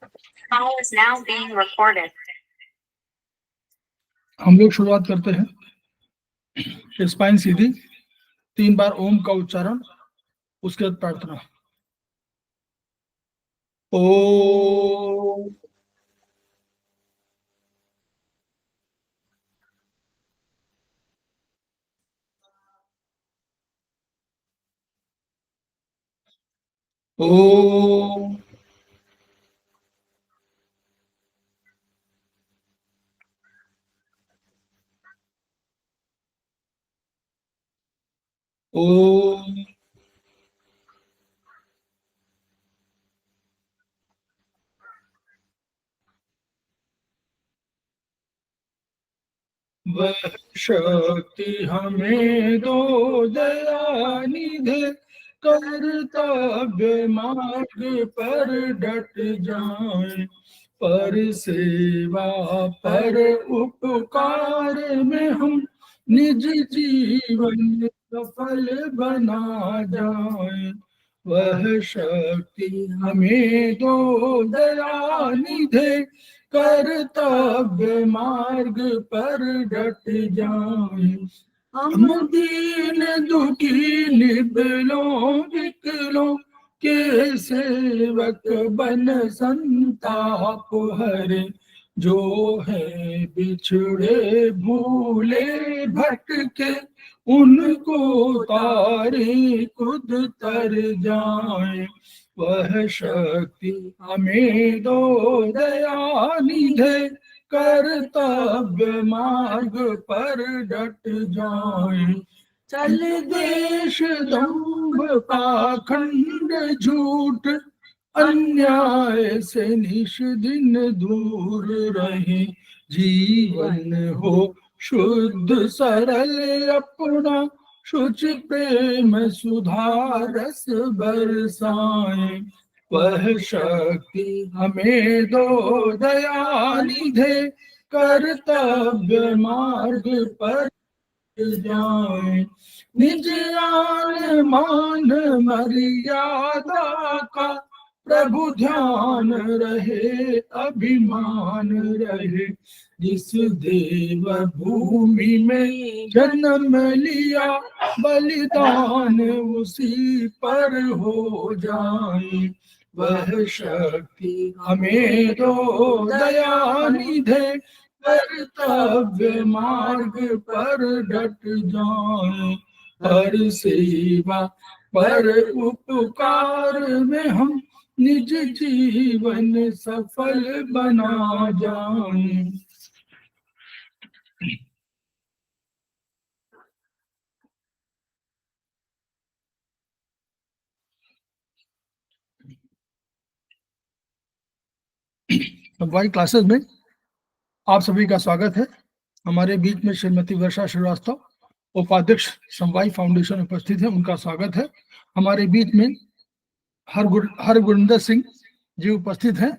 Call is now being recorded. हम लोग शुरुआत करते हैं। स्पाइन सीधी, 3 बार ओम का उच्चारण, उसके बाद प्रार्थना। ओम ओम ओम वह शक्ति हमें दो दयानिधे, कर्तव्य मार्ग पर डट जाए, पर सेवा पर उपकार में हम निज जीवन सफल बना जाए। वह शक्ति हमें दो दयानिधे, कर्तव्य मार्ग पर डट जाए। हम दीन दुखी निबलों विकलों के सेवक बन संताप हरे, जो है बिछड़े भूले भटके, उनको तारे खुद तर जाए। वह शक्ति हमें दो दयानिधे, कर्तव्य मार्ग पर डट जाए। चल देश दंभ पाखंड झूठ, अन्याय से निश दिन दूर रहे, जीवन हो शुद्ध सरल अपना, शुचि प्रेम सुधारस बरसाए। वह शक्ति हमें दो दयानिधे, कर्तव्य मार्ग पर जाए। निज आन मान मर्यादा का प्रभु ध्यान रहे, अभिमान रहे, जिस देव भूमि में जन्म लिया, बलिदान उसी पर हो जाए। वह शक्ति हमें दो दयानिधे, कर्तव्य मार्ग पर डट जाए, पर सेवा पर उपकार में हम निज जीवन सफल बना जाए। समवाय क्लासेस में आप सभी का स्वागत है। हमारे बीच में श्रीमती वर्षा श्रीवास्तव, उपाध्यक्ष समवाय फाउंडेशन उपस्थित है, उनका स्वागत है। हमारे बीच में हरगुरिंदर सिंह जी उपस्थित हैं,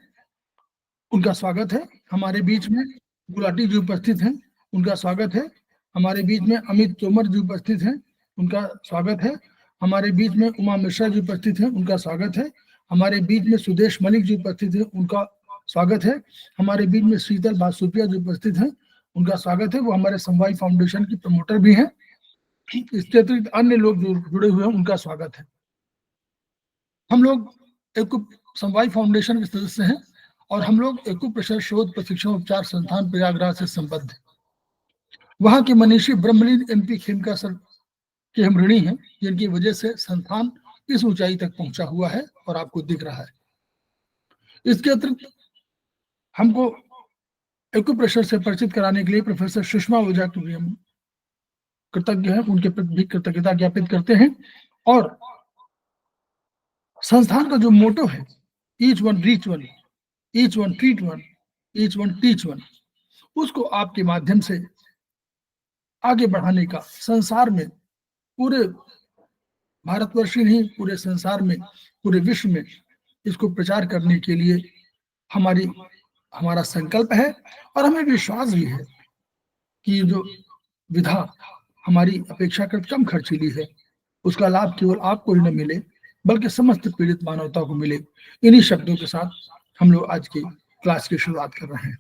उनका स्वागत है। हमारे बीच में गुलाटी जी उपस्थित हैं, उनका स्वागत है। हमारे बीच में अमित तोमर जी उपस्थित हैं, उनका स्वागत है। हमारे बीच में उमा मिश्रा जी उपस्थित हैं, उनका स्वागत है। हमारे बीच में सुदेश मलिक जी उपस्थित हैं, उनका स्वागत है। हमारे बीच में शीतल बासुपिया जी उपस्थित हैं, उनका स्वागत है। वो हमारे समवाय फाउंडेशन की प्रमोटर भी हैं। इसके अतिरिक्त अन्य लोग जो जुड़े हुए हैं, उनका स्वागत है। हम लोग एक समवाय फाउंडेशन के सदस्य हैं और हम लोग एक्यूप्रेशर शोध प्रशिक्षण उपचार संस्थान प्रयागराज से संबद्ध हैं। वहां के मनीषी ब्रह्मलीन MP खेमका सर के हम ऋणी हैं, जिनकी वजह से संस्थान इस ऊंचाई तक पहुंचा हुआ है और आपको दिख रहा है। इसके अतिरिक्त हमको एक्यूप्रेशर से परिचित कराने के लिए प्रोफेसर सुषमा ओझा को भी हम कृतज्ञ हैं, उनके प्रति भी कृतज्ञता ज्ञापित करते हैं। और संस्थान का जो मोटो है, each one reach one, each one treat one, each one teach one, उसको आपके माध्यम से आगे बढ़ाने का संसार में, पूरे भारतवर्ष ही नहीं, पूरे संसार में, पूरे विश्व में इसको प्रचार करने के लिए हमारा संकल्प है। और हमें विश्वास भी है कि जो विधा हमारी अपेक्षाकृत कम खर्चीली है, उसका लाभ केवल आपको ही न मिले, बल्कि समस्त पीड़ित मानवता को मिले। इन्हीं शब्दों के साथ हम लोग आज की क्लास की शुरुआत कर रहे हैं।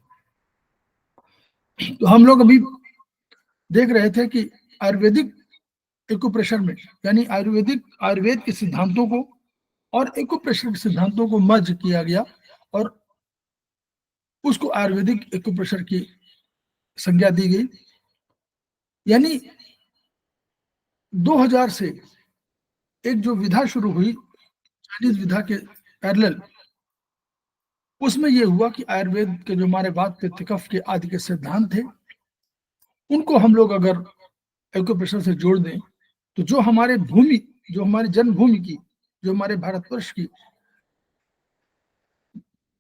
तो हम लोग अभी देख रहे थे कि आयुर्वेदिक एक्यूप्रेशर में, यानी आयुर्वेद के सिद्धांतों को और एक्यूप्रेशर के सिद्धांतों को मर्ज किया गया और उसको आयुर्वेदिक एक्यूप्रेशर की संज्ञा दी गई। यानी 2000 से एक जो विधा शुरू हुई चाइनीज विधा के पैरेलल, उसमें यह हुआ कि आयुर्वेद के जो हमारे वात पित्त कफ के आदि के सिद्धांत थे, उनको हम लोग अगर एक्यूप्रेशर से जोड़ दें तो जो हमारे भूमि, जो हमारी जन्मभूमि की, जो हमारे भारतवर्ष की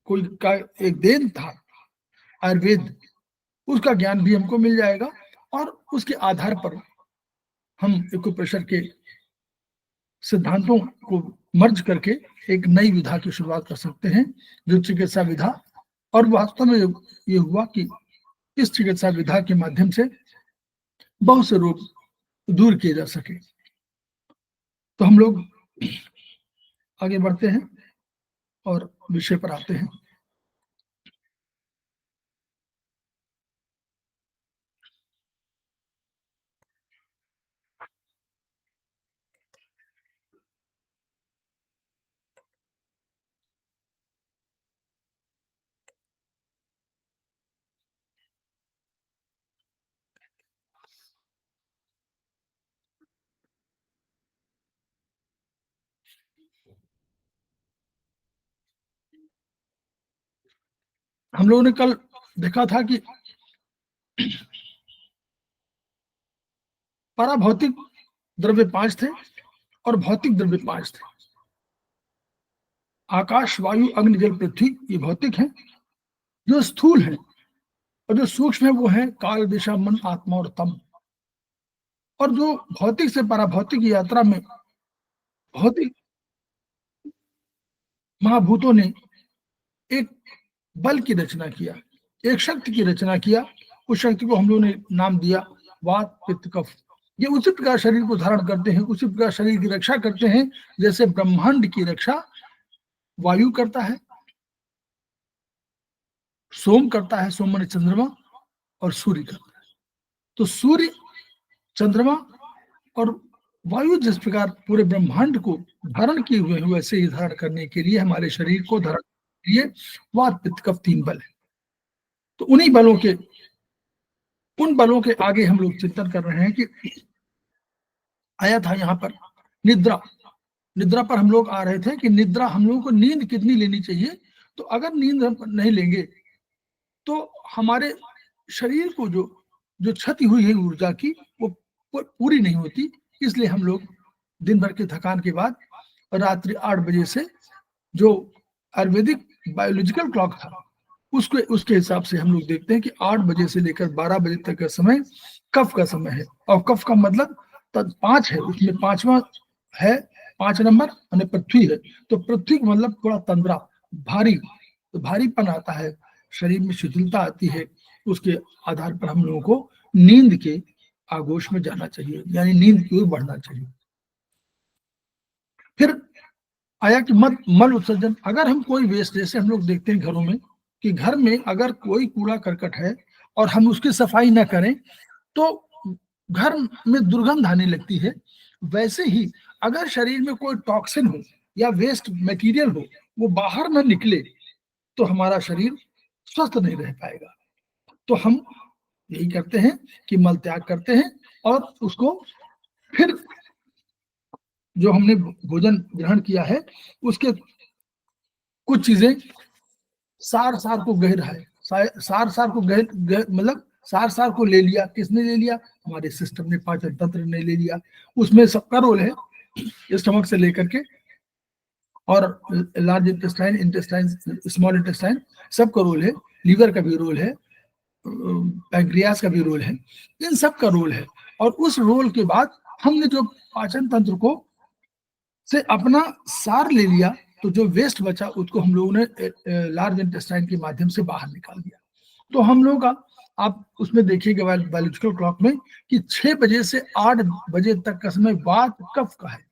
कोई का एक देन था आयुर्वेद, उसका ज्ञान भी हमको मिल जाएगा और उसके आधार पर हम एक्यूप्रेशर के सिद्धांतों को मर्ज करके एक नई विधा की शुरुआत कर सकते हैं, जो चिकित्सा विधा। और वास्तव में ये हुआ कि इस चिकित्सा विधा के माध्यम से बहुत से रोग दूर किए जा सके। तो हम लोग आगे बढ़ते हैं और विषय पर आते हैं। हम लोगों ने कल देखा था कि पराभौतिक द्रव्य 5 थे और भौतिक द्रव्य 5 थे। आकाश, वायु, अग्नि, जल, पृथ्वी, ये भौतिक हैं। जो स्थूल है और जो सूक्ष्म है वो है काल, दिशा, मन, आत्मा और तम। और जो भौतिक से पराभौतिक की यात्रा में भौतिक महाभूतों ने एक बल की रचना किया, एक शक्ति की रचना किया। उस शक्ति को हम लोगों ने नाम दिया वात पित्त कफ। ये उसी प्रकार शरीर को धारण करते हैं, उसी प्रकार शरीर की रक्षा करते हैं जैसे ब्रह्मांड की रक्षा वायु करता है, सोम करता है, सोम माने चंद्रमा, और सूर्य करता है। तो सूर्य, चंद्रमा और वायु जिस प्रकार पूरे ब्रह्मांड को धारण किए हुए हैं, वैसे ही धारण करने के लिए हमारे शरीर को धारण करने के लिए वात पित्त कफ 3 बल है। तो उन बलों के आगे हम लोग चिंतन कर रहे हैं कि आया था यहाँ पर निद्रा पर हम लोग आ रहे थे कि निद्रा, हम लोगों को नींद कितनी लेनी चाहिए। तो अगर नींद हम नहीं लेंगे तो हमारे शरीर को जो क्षति हुई है ऊर्जा की, वो पूरी नहीं होती। इसलिए हम लोग दिन भर की थकान के बाद रात्रि 8 बजे से, जो आयुर्वेदिक बायोलॉजिकल क्लॉक था, उसके हिसाब से हम लोग देखते हैं कि 8 बजे से लेकर 12 बजे तक का समय कफ का समय है। और कफ का मतलब 5 है, उसमें 5वां है, 5 नंबर यानी पृथ्वी है। तो पृथ्वी का मतलब थोड़ा तंद्रा, भारी, तो भारीपन आता है, शरीर में शिथिलता आती है। उसके आधार पर हम लोगों को नींद के आगोश में जाना चाहिए, यानी नींद की ओर बढ़ना चाहिए। फिर आया कि मल उत्सर्जन। अगर हम कोई वेस्ट, जैसे हम लोग देखते हैं घरों में कि घर में अगर कोई कूड़ा करकट है और हम उसकी सफाई ना करें तो घर में दुर्गंध आने लगती है। वैसे ही अगर शरीर में कोई टॉक्सिन हो या वेस्ट मटेरियल हो, वो बाहर ना निकले तो हमारा शरीर स्वस्थ नहीं रह पाएगा। तो हम यही करते हैं कि मल त्याग करते हैं और उसको फिर जो हमने भोजन ग्रहण किया है उसके कुछ चीजें सार को गह रहा है, सार को मतलब सार को ले लिया। किसने ले लिया? हमारे सिस्टम ने, पाचन तंत्र ने ले लिया। उसमें सबका रोल है, स्टमक से लेकर के और लार्ज इंटेस्टाइन, स्मॉल इंटेस्टाइन, सबका रोल है। लीवर का भी रोल है, पैंक्रियास का भी रोल है, इन सब का रोल है। और उस रोल के बाद हमने जो पाचन तंत्र को से अपना सार ले लिया, तो जो वेस्ट बचा उसको हम लोगों ने लार्ज इंटेस्टाइन के माध्यम से बाहर निकाल दिया। तो हम लोगों का, आप उसमें देखिएगा बायोलॉजिकल क्लॉक में कि 6 बजे से 8 बजे तक का समय वात कफ का है।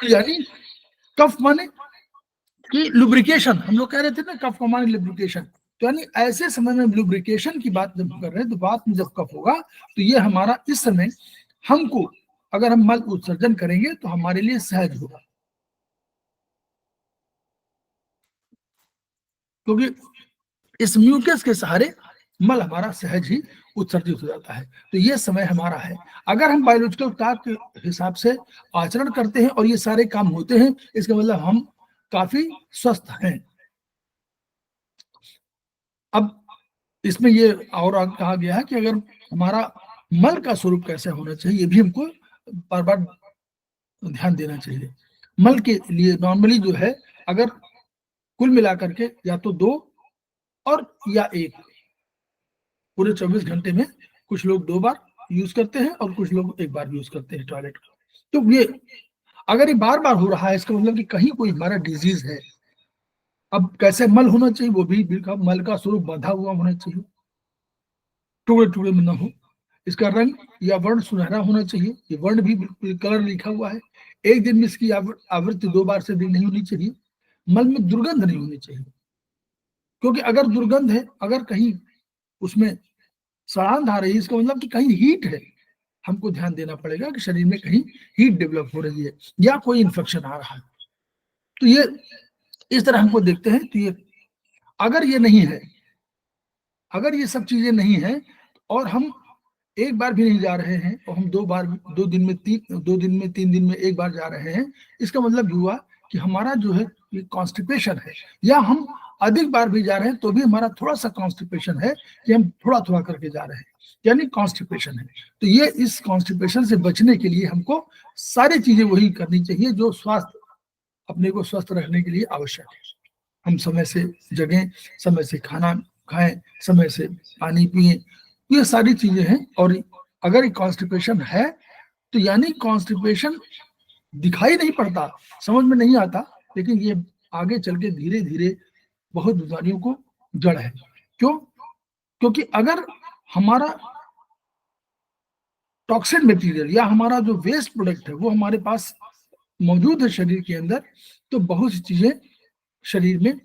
यानी कफ माने कि लुब्रिकेशन, हम लोग कह रहे थे ना कफ का माने लुब्रिकेशन, तो यानी ऐसे समय में लुब्रिकेशन की बात जब कर रहे हैं तो बात में जब कफ होगा तो ये हमारा इस समय हमको अगर हम मल उत्सर्जन करेंगे तो हमारे लिए सहज होगा, क्योंकि इस म्यूकस के सहारे मल हमारा सहज ही उत्सर्जित हो जाता है। तो ये समय हमारा है। अगर हम बायोलॉजिकल क्लॉक के हिसाब से आचरण करते हैं और ये सारे काम होते हैं, इसका मतलब हम काफी स्वस्थ हैं। अब इसमें ये और कहा गया है कि अगर हमारा मल का स्वरूप कैसे होना चाहिए, ये भी हमको बार बार ध्यान देना चाहिए। मल के लिए नॉर्मली जो है, अगर कुल मिलाकर के या तो 2 और या 1 पूरे 24 घंटे में, कुछ लोग 2 बार यूज करते हैं और कुछ लोग 1 बार यूज करते हैं टॉयलेट का। तो ये अगर ये बार बार हो रहा है, इसका मतलब कि कहीं कोई हमारा डिजीज है। अब कैसे मल होना चाहिए, वो भी मल का स्वरूप बंधा हुआ होना चाहिए, टुकड़े टुकड़े में ना हो। इसका रंग या वर्ण सुनहरा होना चाहिए, ये वर्ण भी कलर लिखा हुआ है। एक दिन में इसकी आवृत्ति 2 बार से अधिक नहीं होनी चाहिए। मल में दुर्गंध नहीं होनी चाहिए, क्योंकि अगर दुर्गंध है, अगर कहीं उसमें सड़ांध आ रही है, इसका मतलब कि कहीं हीट है। हमको ध्यान देना पड़ेगा कि शरीर में कहीं हीट डेवलप हो रही है या कोई इन्फेक्शन आ रहा है। तो ये इस तरह हमको देखते हैं। तो ये अगर ये नहीं है, अगर ये सब चीजें नहीं है और हम 1 बार भी नहीं जा रहे हैं और हम 2 बार 2 दिन में 3 दिन में 1 बार जा रहे हैं, इसका मतलब हुआ कि हमारा जो है ये कॉन्स्टिपेशन है। या हम अधिक बार भी जा रहे हैं तो भी हमारा थोड़ा सा कॉन्स्टिपेशन है कि हम थोड़ा थोड़ा करके जा रहे हैं, यानी कॉन्स्टिपेशन है। तो ये इस कॉन्स्टिपेशन से बचने के लिए हमको सारी चीजें वही करनी चाहिए जो स्वास्थ्य, अपने को स्वस्थ रखने के लिए आवश्यक है। हम समय से जगें, समय से खाना खाएं, समय से पानी पिए, ये सारी चीजें हैं। और अगर कॉन्स्टिपेशन है तो यानी कॉन्स्टिपेशन दिखाई नहीं पड़ता, समझ में नहीं आता, लेकिन ये आगे चल के धीरे धीरे बहुत बीमारियों को जड़ है। क्यों? क्योंकि अगर हमारा टॉक्सिन मटेरियल या हमारा जो वेस्ट प्रोडक्ट है वो हमारे पास मौजूद है शरीर के अंदर, तो बहुत सी चीजें शरीर में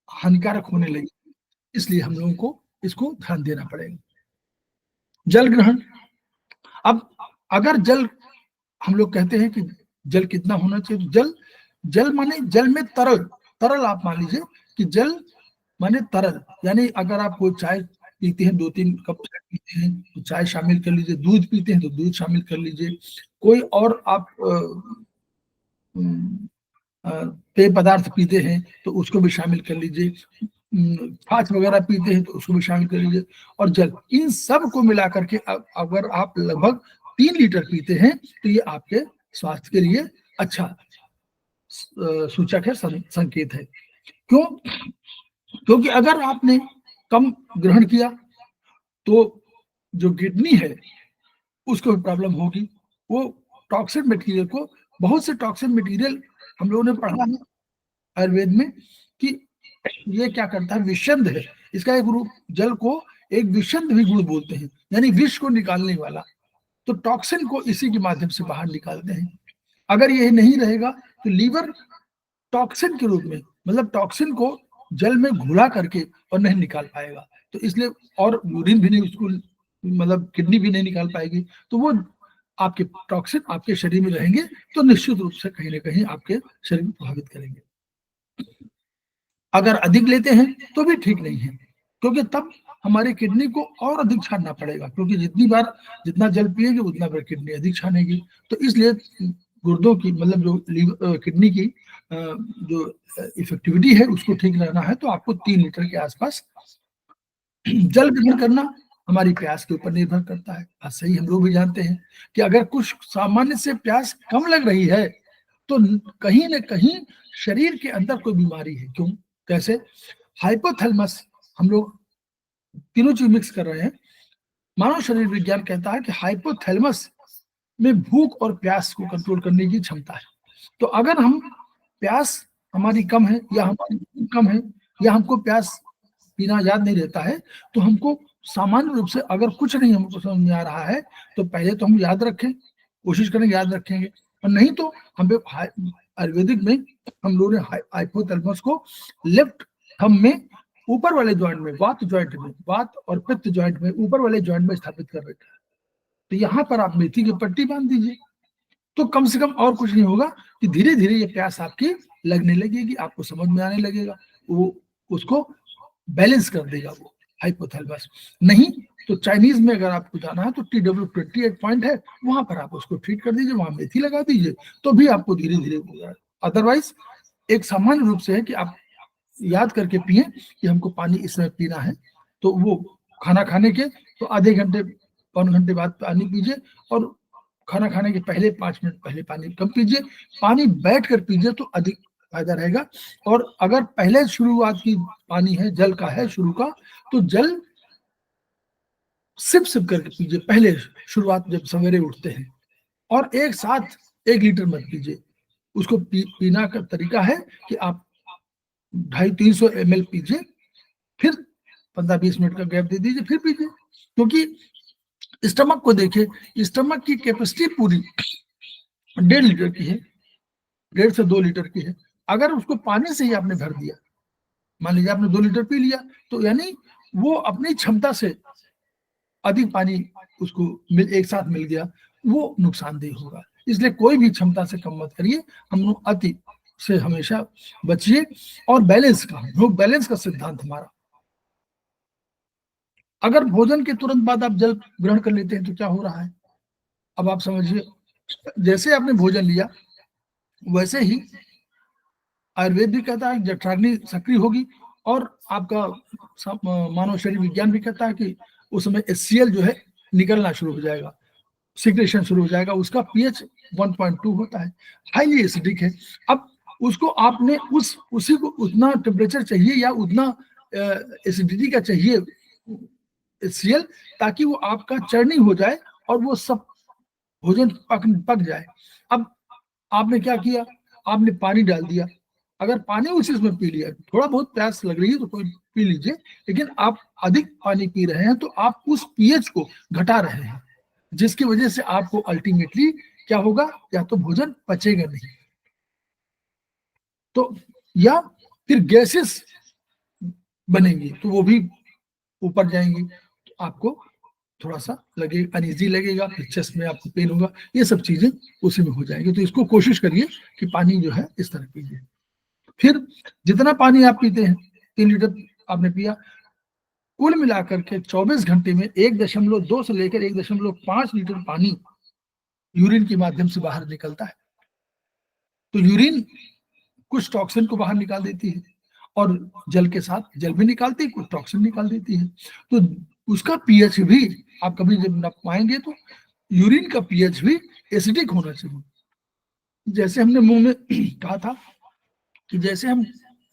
हानिकारक होने लगी। इसलिए हम लोगों को इसको ध्यान देना पड़ेगा। जल ग्रहण, अब अगर जल, हम लोग कहते हैं कि जल कितना होना चाहिए, जल जल माने जल में तरल, तरल आप मान लीजिए कि जल माने तरल, यानी अगर आप कोई चाय पीते हैं, 2-3 कप चाय पीते हैं तो चाय शामिल कर लीजिए, दूध पीते हैं तो दूध शामिल कर लीजिए, कोई और आप पेय पदार्थ पीते हैं तो उसको भी शामिल कर लीजिए, छाछ वगैरह पीते हैं तो उसको भी शामिल कर लीजिए, और जल, इन सब को मिला करके अगर आप लगभग 3 लीटर पीते हैं तो ये आपके स्वास्थ्य के लिए अच्छा सूचक है, संकेत है। क्यों? क्योंकि अगर आपने कम ग्रहण किया तो जो किडनी है उसको भी प्रॉब्लम होगी। वो टॉक्सिन मटेरियल को, बहुत से टॉक्सिन मटेरियल हम लोगों ने पढ़ा है आयुर्वेद में कि ये क्या करता है, विषंद है। इसका एक रूप, जल को एक विषंद भी गुण बोलते हैं, यानी विष को निकालने वाला। तो टॉक्सिन को इसी के माध्यम से बाहर निकालते हैं। अगर ये नहीं रहेगा तो लीवर टॉक्सिन के रूप में, मतलब टॉक्सिन को जल में घुला करके और नहीं निकाल पाएगा, तो इसलिए, और यूरिन भी नहीं उसको, मतलब किडनी भी नहीं निकाल पाएगी, तो वो आपके टॉक्सिन आपके शरीर में रहेंगे तो निश्चित रूप से कहीं ना कहीं आपके शरीर को प्रभावित करेंगे। अगर अधिक लेते हैं तो भी ठीक नहीं है, क्योंकि तब हमारे किडनी को और अधिक छानना पड़ेगा, क्योंकि जितनी बार जितना जल पिएंगे उतना बार किडनी अधिक छानेगी। तो इसलिए गुर्दों की, मतलब जो किडनी की जो इफेक्टिविटी है उसको ठीक रहना है तो आपको 3 लीटर के आसपास जल ग्रहण करना हमारी प्यास के ऊपर निर्भर करता है। बात सही, हम लोग भी जानते हैं कि अगर कुछ सामान्य से प्यास कम लग रही है तो कहीं ना कहीं शरीर के अंदर कोई बीमारी है। क्यों? कैसे? हाइपोथैलेमस, हम लोग तीनों चीज मिक्स कर रहे हैं। मानव शरीर विज्ञान कहता है कि हाइपोथैलेमस में भूख और प्यास को कंट्रोल करने की क्षमता है। तो अगर हम प्यास हमारी कम है या हमारी भूख कम है या हमको प्यास पीना याद नहीं रहता है, तो हमको सामान्य रूप से, अगर कुछ नहीं हमको समझ में आ रहा है तो पहले तो हम याद रखें, कोशिश करें याद रखेंगे, और नहीं तो हम पे आयुर्वेदिक में हम लोगों ने हाइपोथैलेमस को लेफ्ट थंब में ऊपर वाले जॉइंट में, वात जॉइंट में, वात और पित्त जॉइंट में, ऊपर वाले जॉइंट में स्थापित कर रखा है। तो यहाँ पर आप मेथी की पट्टी बांध दीजिए, तो कम से कम और कुछ नहीं होगा कि धीरे धीरे ये प्यास आपकी लगने लगेगी, आपको समझ में आने लगेगा, वो उसको बैलेंस कर देगा वो हाइपोथैलेमस। नहीं तो चाइनीज में अगर आपको जाना है तो TW28 पॉइंट है, वहां पर आप उसको ट्रीट कर दीजिए, वहां मेथी लगा दीजिए, तो भी आपको धीरे धीरे होगा। अदरवाइज एक सामान्य रूप से है कि आप याद करके पिए कि हमको पानी इस समय पीना है, तो वो खाना खाने के तो आधे घंटे पौन घंटे बाद पानी पीजिए, और खाना खाने के पहले 5 मिनट पहले पानी कम पीजिए, पानी बैठ कर पीजिए तो अधिक फायदा रहेगा। और अगर पहले शुरुआत की पानी है, जल का है शुरू का, तो जल सिप सिप करके पीजिए पहले शुरुआत, जब सवेरे उठते हैं, और एक साथ 1 लीटर मत पीजिए। उसको पीना का तरीका है कि आप 250-300 ml पीजिए, फिर 15-20 मिनट का गैप दे दीजिए, फिर पीजिए। क्योंकि स्टमक को देखिए, स्टमक की कैपेसिटी पूरी 1.5 लीटर की है, 1.5 से 2 लीटर की है। अगर उसको पानी से ही आपने भर दिया, मान लीजिए आपने 2 लीटर पी लिया, तो यानी वो अपनी क्षमता से अधिक पानी उसको एक साथ मिल गया, वो नुकसानदेह होगा। इसलिए कोई भी क्षमता से कम मत करिए, हम लोग अति से हमेशा बचिए। और बैलेंस का सिद्धांत हमारा, अगर भोजन के तुरंत बाद आप जल ग्रहण कर लेते हैं तो क्या हो रहा है, अब आप समझिए। जैसे आपने भोजन लिया वैसे ही आयुर्वेद भी कहता है जठराग्नि सक्रिय होगी, और आपका मानव शरीर विज्ञान भी कहता है कि उस समय HCl जो है निकलना शुरू हो जाएगा, सिक्रेशन शुरू हो जाएगा, उसका pH 1.2 होता है, हाईली एसिडिक है। अब उसको आपने उसी को उतना टेम्परेचर चाहिए या उतना एसिडिटी का चाहिए HCl, ताकि वो आपका चर्निंग हो जाए और वो सब भोजन पक जाए। अब आपने क्या किया, आपने पानी डाल दिया, अगर पानी उसी में पी लिया, थोड़ा बहुत प्यास लग रही है तो कोई पी लीजिए, लेकिन आप अधिक पानी पी रहे हैं तो आप उस pH को घटा रहे हैं, जिसकी वजह से आपको अल्टीमेटली क्या होगा, या तो भोजन पचेगा नहीं, तो या फिर गैसेस बनेंगी, तो वो भी ऊपर जाएंगी, तो आपको थोड़ा सा अनईजी लगेगा, फिर चेस्ट में आपको पेन होगा, ये सब चीजें उसी में हो जाएंगी। तो इसको कोशिश करिए कि पानी जो है इस तरह पीजिए। फिर जितना पानी आप पीते हैं, 3 लीटर आपने पिया, कुल मिलाकर के 24 घंटे में 1.2 से लेकर 1.5 लीटर पानी यूरिन के माध्यम से बाहर निकलता है। तो यूरिन कुछ टॉक्सिन को बाहर निकाल देती है, और जल के साथ जल भी निकालती है, कुछ टॉक्सिन निकाल देती है। तो उसका pH भी आप कभी जब नप पाएंगे तो यूरिन का pH भी एसिडिक होना चाहिए। जैसे हमने मुंह में कहा था कि जैसे हम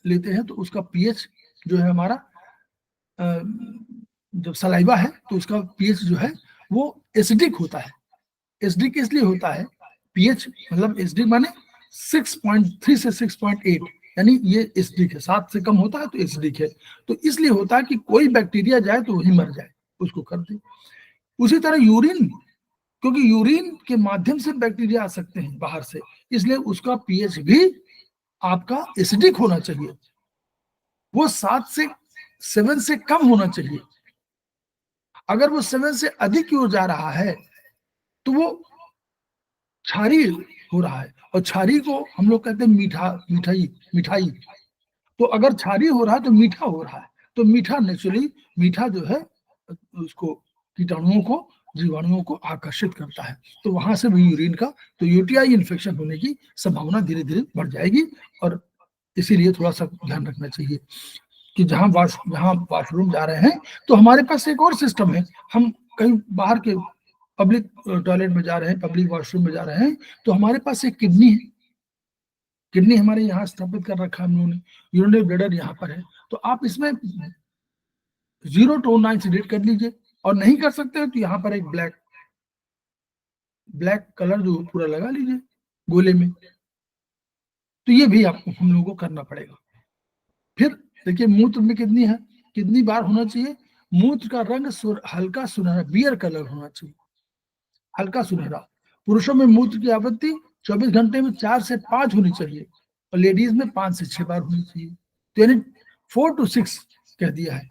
लेते हैं तो उसका pH जो है हमारा, जब सलाइवा है तो उसका pH जो है वो एसिडिक होता है। एसिडिक इसलिए होता है, pH मतलब एसिडिक माने 6.3 से 6.8, यानी ये एसिडिक है, 7 से कम होता है तो एसिडिक है। तो इसलिए होता है कि कोई बैक्टीरिया जाए तो वही मर जाए, उसको कर दे। उसी तरह यूरिन, क्योंकि यूरिन के माध्यम से बैक्टीरिया आ सकते हैं बाहर से, इसलिए उसका pH भी आपका एसिडिक होना चाहिए, वो 7 से कम होना चाहिए। अगर वो 7 से अधिक की ओर जा रहा है तो वो क्षारी हो रहा है, और क्षारी को हम लोग कहते हैं मिठाई। तो अगर क्षारी हो रहा है तो मीठा हो रहा है, तो मीठा नेचुरली, मीठा जो है उसको कीटाणुओं को, जीवाणुओं को आकर्षित करता है, तो वहां से भी यूरिन का, तो यूटीआई इन्फेक्शन होने की संभावना धीरे धीरे बढ़ जाएगी। और इसीलिए थोड़ा सा ध्यान रखना चाहिए कि जहाँ वॉशरूम जा रहे हैं तो हमारे पास एक और सिस्टम है, हम कहीं बाहर के पब्लिक टॉयलेट में जा रहे हैं, पब्लिक वॉशरूम में जा रहे हैं, तो हमारे पास एक किडनी है, किडनी हमारे यहाँ स्थापित कर रखा है हम लोगों ने, यूरिनरी ब्लैडर यहाँ पर है। तो आप इसमें 0 to 9 से रेट कर लीजिए, और नहीं कर सकते हो तो यहाँ पर एक ब्लैक कलर जो पूरा लगा लीजिए गोले में, तो ये भी आपको हम लोगों को करना पड़ेगा। फिर देखिए मूत्र में कितनी बार होना चाहिए, मूत्र का रंग हल्का सुनहरा बियर कलर होना चाहिए, हल्का सुनहरा। पुरुषों में मूत्र की आवृत्ति 24 घंटे में 4 से 5 होनी चाहिए और लेडीज में 5 से 6 बार होनी चाहिए। तो यानी 4 to 6 कह दिया है,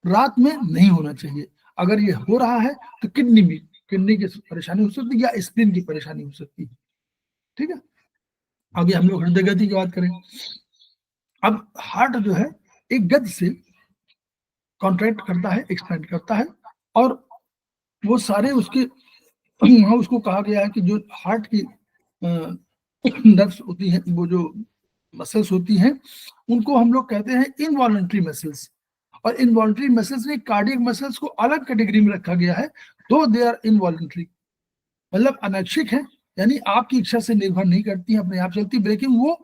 रात में नहीं होना चाहिए। अगर ये हो रहा है तो किडनी की परेशानी हो सकती है या स्प्लीन की परेशानी हो सकती है। ठीक है, अभी हम लोग हृदय गति की बात करें। अब हार्ट जो है एक गति से कॉन्ट्रैक्ट करता है, एक्सपैंड करता है, और वो सारे उसके वहाँ उसको कहा गया है कि जो हार्ट की नर्व्स होती हैं, वो जो मसल्स होती हैं, उनको हम लोग कहते हैं इनवॉलंटरी मसल्स। और इनवॉलंटरी मसल्स ने कार्डियक मसल्स को अलग कैटेगरी में रखा गया है, दो दे आर इनवॉलंटरी, मतलब अनैच्छिक है, यानी आपकी इच्छा से निर्भर नहीं करती है, अपने आप चलती, लेकिन वो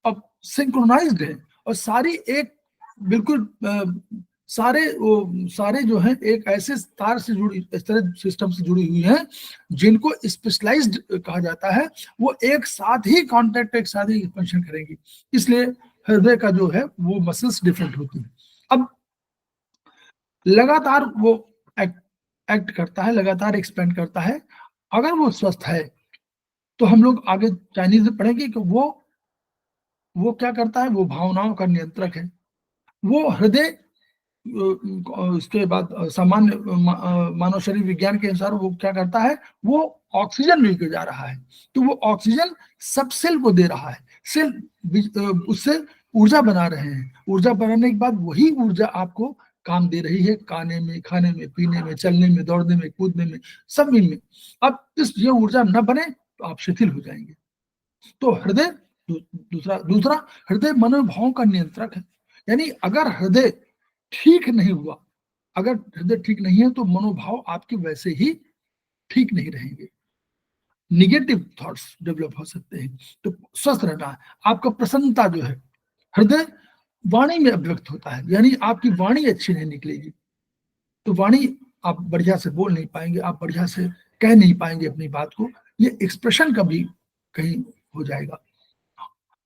अब सिंक्रोनाइज्ड है और सारी एक बिल्कुल सारे जो हैं एक ऐसे तार से जुड़ी, इस तरह सिस्टम से जुड़ी हुई हैं जिनको स्पेशलाइज्ड कहा जाता है, वो एक साथ ही कॉन्टैक्ट, एक साथ ही फंक्शन करेंगी, इसलिए हृदय का जो है वो मसल्स डिफरेंट होती है। अब लगातार वो एक्ट करता है, लगातार एक्सपेंड करता है। अगर वो स्वस्थ है तो हम लोग आगे चाइनीज में पढ़ेंगे कि वो क्या करता है, वो भावनाओं का नियंत्रक है। वो हृदय उसके बाद सामान्य मानव शरीर विज्ञान के अनुसार वो क्या करता है, वो ऑक्सीजन लेके जा रहा है, तो वो ऑक्सीजन सब सेल को दे रहा है, सेल उससे ऊर्जा बना रहे हैं, ऊर्जा बनाने के बाद वही ऊर्जा आपको काम दे रही है, खाने में, पीने में, चलने में, दौड़ने में, कूदने में, सब में। अब इस ये ऊर्जा न बने तो आप शिथिल हो जाएंगे। तो हृदय दूसरा दूसरा हृदय मनोभावों का नियंत्रक है, यानी अगर हृदय ठीक नहीं हुआ, अगर हृदय ठीक नहीं है तो मनोभाव आपके वैसे ही ठीक नहीं रहेंगे, निगेटिव थॉट्स डेवलप हो सकते हैं। तो स्वस्थ रहना है, आपका प्रसन्नता जो है हृदय वाणी में अभिव्यक्त होता है, यानी आपकी वाणी अच्छी नहीं निकलेगी, तो वाणी आप बढ़िया से बोल नहीं पाएंगे, आप बढ़िया से कह नहीं पाएंगे अपनी बात को, ये एक्सप्रेशन कभी कहीं हो जाएगा।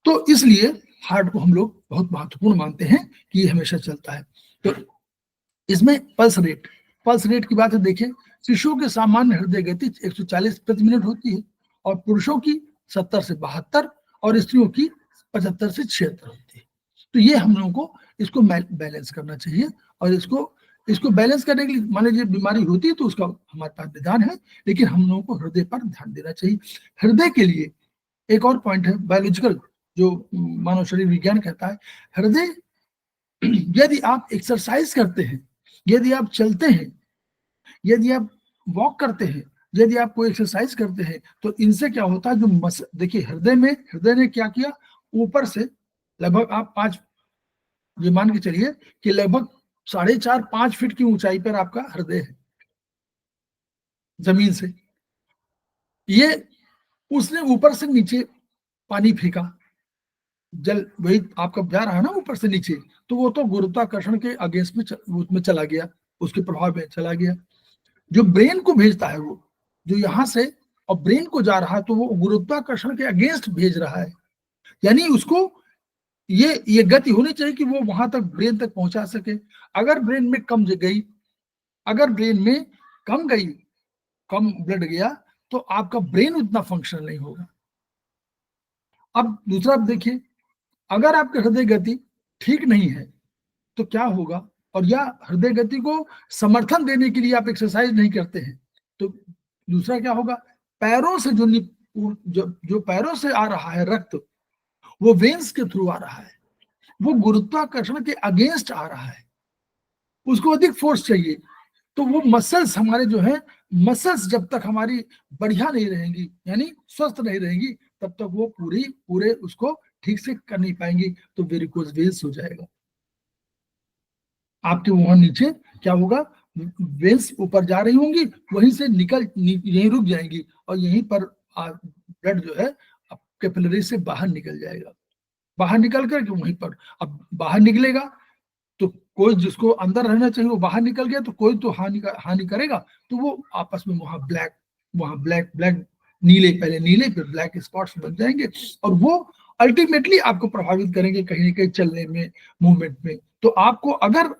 तो इसलिए हार्ट को हम लोग बहुत महत्वपूर्ण मानते हैं कि ये हमेशा चलता है। तो इसमें पल्स रेट की बात है, देखिए शिशुओं के सामान्य हृदय गति 140 प्रति मिनट होती है और पुरुषों की 70 से 72 और स्त्रियों की 75 से 76 होती है। तो ये हम लोगों को इसको बैलेंस करना चाहिए, और इसको बैलेंस करने के लिए मान लीजिए बीमारी होती है तो उसका हमारे पास निदान है, लेकिन हम लोगों को हृदय पर ध्यान देना चाहिए। हृदय के लिए एक और पॉइंट है बायोलॉजिकल, जो मानव शरीर विज्ञान कहता है, हृदय यदि आप एक्सरसाइज करते हैं, यदि आप चलते हैं, यदि आप वॉक करते हैं, यदि आप कोई एक्सरसाइज करते हैं, तो इनसे क्या होता है, जो देखिए हृदय ने क्या किया, ऊपर से लगभग आप 5, ये मान के चलिए कि लगभग 4.5-5 फीट की ऊंचाई पर आपका हृदय है जमीन से, ये उसने ऊपर से नीचे पानी फेंका, जल वही आपका जा रहा है ना ऊपर से नीचे, तो वो तो गुरुत्वाकर्षण के अगेंस्ट में उसमें चला गया, उसके प्रभाव में चला गया। जो ब्रेन को भेजता है, वो जो यहाँ से और ब्रेन को जा रहा है, तो वो गुरुत्वाकर्षण के अगेंस्ट भेज रहा है, यानी उसको ये गति होनी चाहिए कि वो वहां तक ब्रेन तक पहुंचा सके। अगर ब्रेन में कम गई, अगर ब्रेन में कम ब्लड गया, तो आपका ब्रेन उतना फंक्शनल नहीं होगा। अब दूसरा आप देखिए, अगर आपके हृदय गति ठीक नहीं है तो क्या होगा, और या हृदय गति को समर्थन देने के लिए आप एक्सरसाइज नहीं करते हैं, तो दूसरा क्या होगा, पैरों से जो पैरों से आ रहा है रक्त, वो वेन्स के थ्रू आ रहा है, वो गुरुत्वाकर्षण के अगेंस्ट आ रहा है, उसको अधिक फोर्स चाहिए। तो वो मसल्स हमारे जो है, मसल्स जब तक हमारी बढ़िया नहीं रहेंगी, यानी स्वस्थ नहीं रहेंगी, तब तक वो पूरे उसको ठीक से कर नहीं पाएंगी, तो वेरिकोज वेन्स हो जाएगा, आपके वहां नीचे क्या होगा, वेन्स ऊपर जा रही होंगी, वहीं से यहीं रुक जाएंगी, और यहीं पर ब्लड जो है कैपिलरी से बाहर निकल जाएगा, बाहर निकल करके वहीं पर, अब बाहर निकलेगा तो कोई जिसको अंदर रहना चाहिए वो बाहर निकल गया, तो कोई तो हानि करेगा, तो वो आपस में वहां ब्लैक नीले, पहले नीले फिर ब्लैक स्पॉट्स बन जाएंगे, और वो अल्टीमेटली आपको प्रभावित करेंगे कहीं ना कहीं चलने में, मूवमेंट में। तो आपको, अगर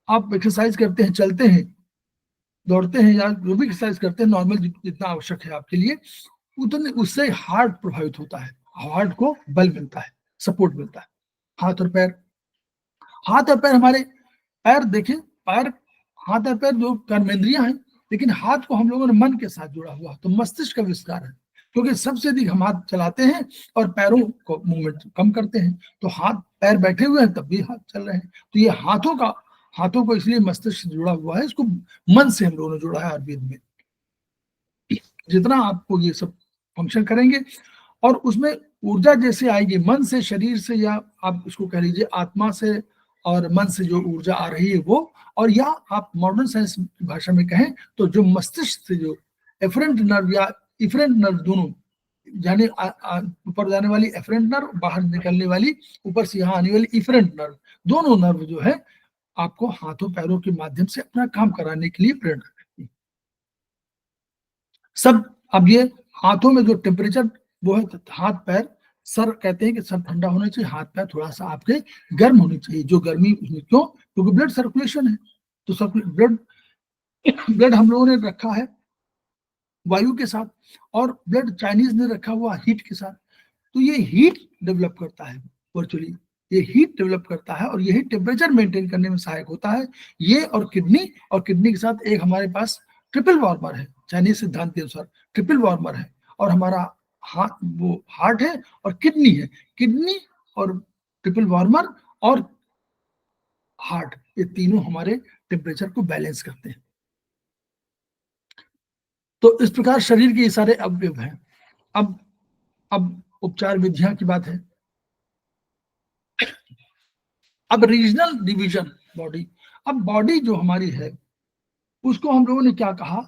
आप एक्सरसाइज करते हैं, चलते हैं, दौड़ते हैं, या जो भी एक्सरसाइज करते हैं नॉर्मल जितना आवश्यक है आपके लिए, उतने उससे हार्ट प्रभावित होता है, हार्ट को बल मिलता है, सपोर्ट मिलता है। हाथ और पैर, हाथ और पैर हमारे, पैर देखिए, पैर, हाथ और पैर जो कर्मेंद्रियां हैं, लेकिन हाथ को हम लोगों ने मन के साथ जोड़ा हुआ, तो मस्तिष्क का विस्तार है, क्योंकि सबसे अधिक हम हाथ चलाते हैं और पैरों को मूवमेंट कम करते हैं। तो हाथ पैर बैठे हुए हैं तब भी हाथ चल रहे हैं, तो ये हाथों को इसलिए मस्तिष्क से जुड़ा हुआ है, इसको मन से हम लोगों ने जोड़ा है आयुर्वेद में। जितना आपको ये सब फंक्शन करेंगे और उसमें ऊर्जा जैसे आएगी मन से, शरीर से, या आप इसको कह लीजिए आत्मा से और मन से जो ऊर्जा आ रही है वो, और या आप मॉडर्न साइंस की भाषा में कहें तो जो मस्तिष्क से जो एफरेंट नर्व या इफरेंट नर्व दोनों, यानी ऊपर जाने वाली एफरेंट नर्व, बाहर निकलने वाली, ऊपर से यहाँ आने वाली इफरेंट नर्व, दोनों नर्व जो है आपको हाथों पैरों के माध्यम से अपना काम कराने के लिए प्रेरणा करती है। सब अब ये हाथों में जो टेम्परेचर वो है, हाथ पैर, सर कहते हैं कि सर ठंडा होना चाहिए, हाथ पैर थोड़ा सा आपके गर्म होनी चाहिए, जो गर्मी उसमें, क्यों? क्योंकि ब्लड सर्कुलेशन है, तो ब्लड ब्लड हम लोगों ने रखा है वायु के साथ, और ब्लड चाइनीज ने रखा हुआ हीट के साथ, तो ये हीट डेवलप करता है, वर्चुअली ये हीट डेवलप करता है और यही टेम्परेचर मेंटेन करने में सहायक होता है। ये और किडनी के साथ एक हमारे पास ट्रिपल वार्मर है, चाइनीज सिद्धांत के अनुसार ट्रिपल वार्मर है, और हमारा वो हार्ट है और किडनी और ट्रिपल वार्मर और हार्ट, ये तीनों हमारे टेम्परेचर को बैलेंस करते हैं। तो इस प्रकार शरीर के ये सारे अवयव हैं। अब उपचार विधियां की बात है। अब रीजनल डिवीजन बॉडी, अब बॉडी जो हमारी है उसको हम लोगों ने क्या कहा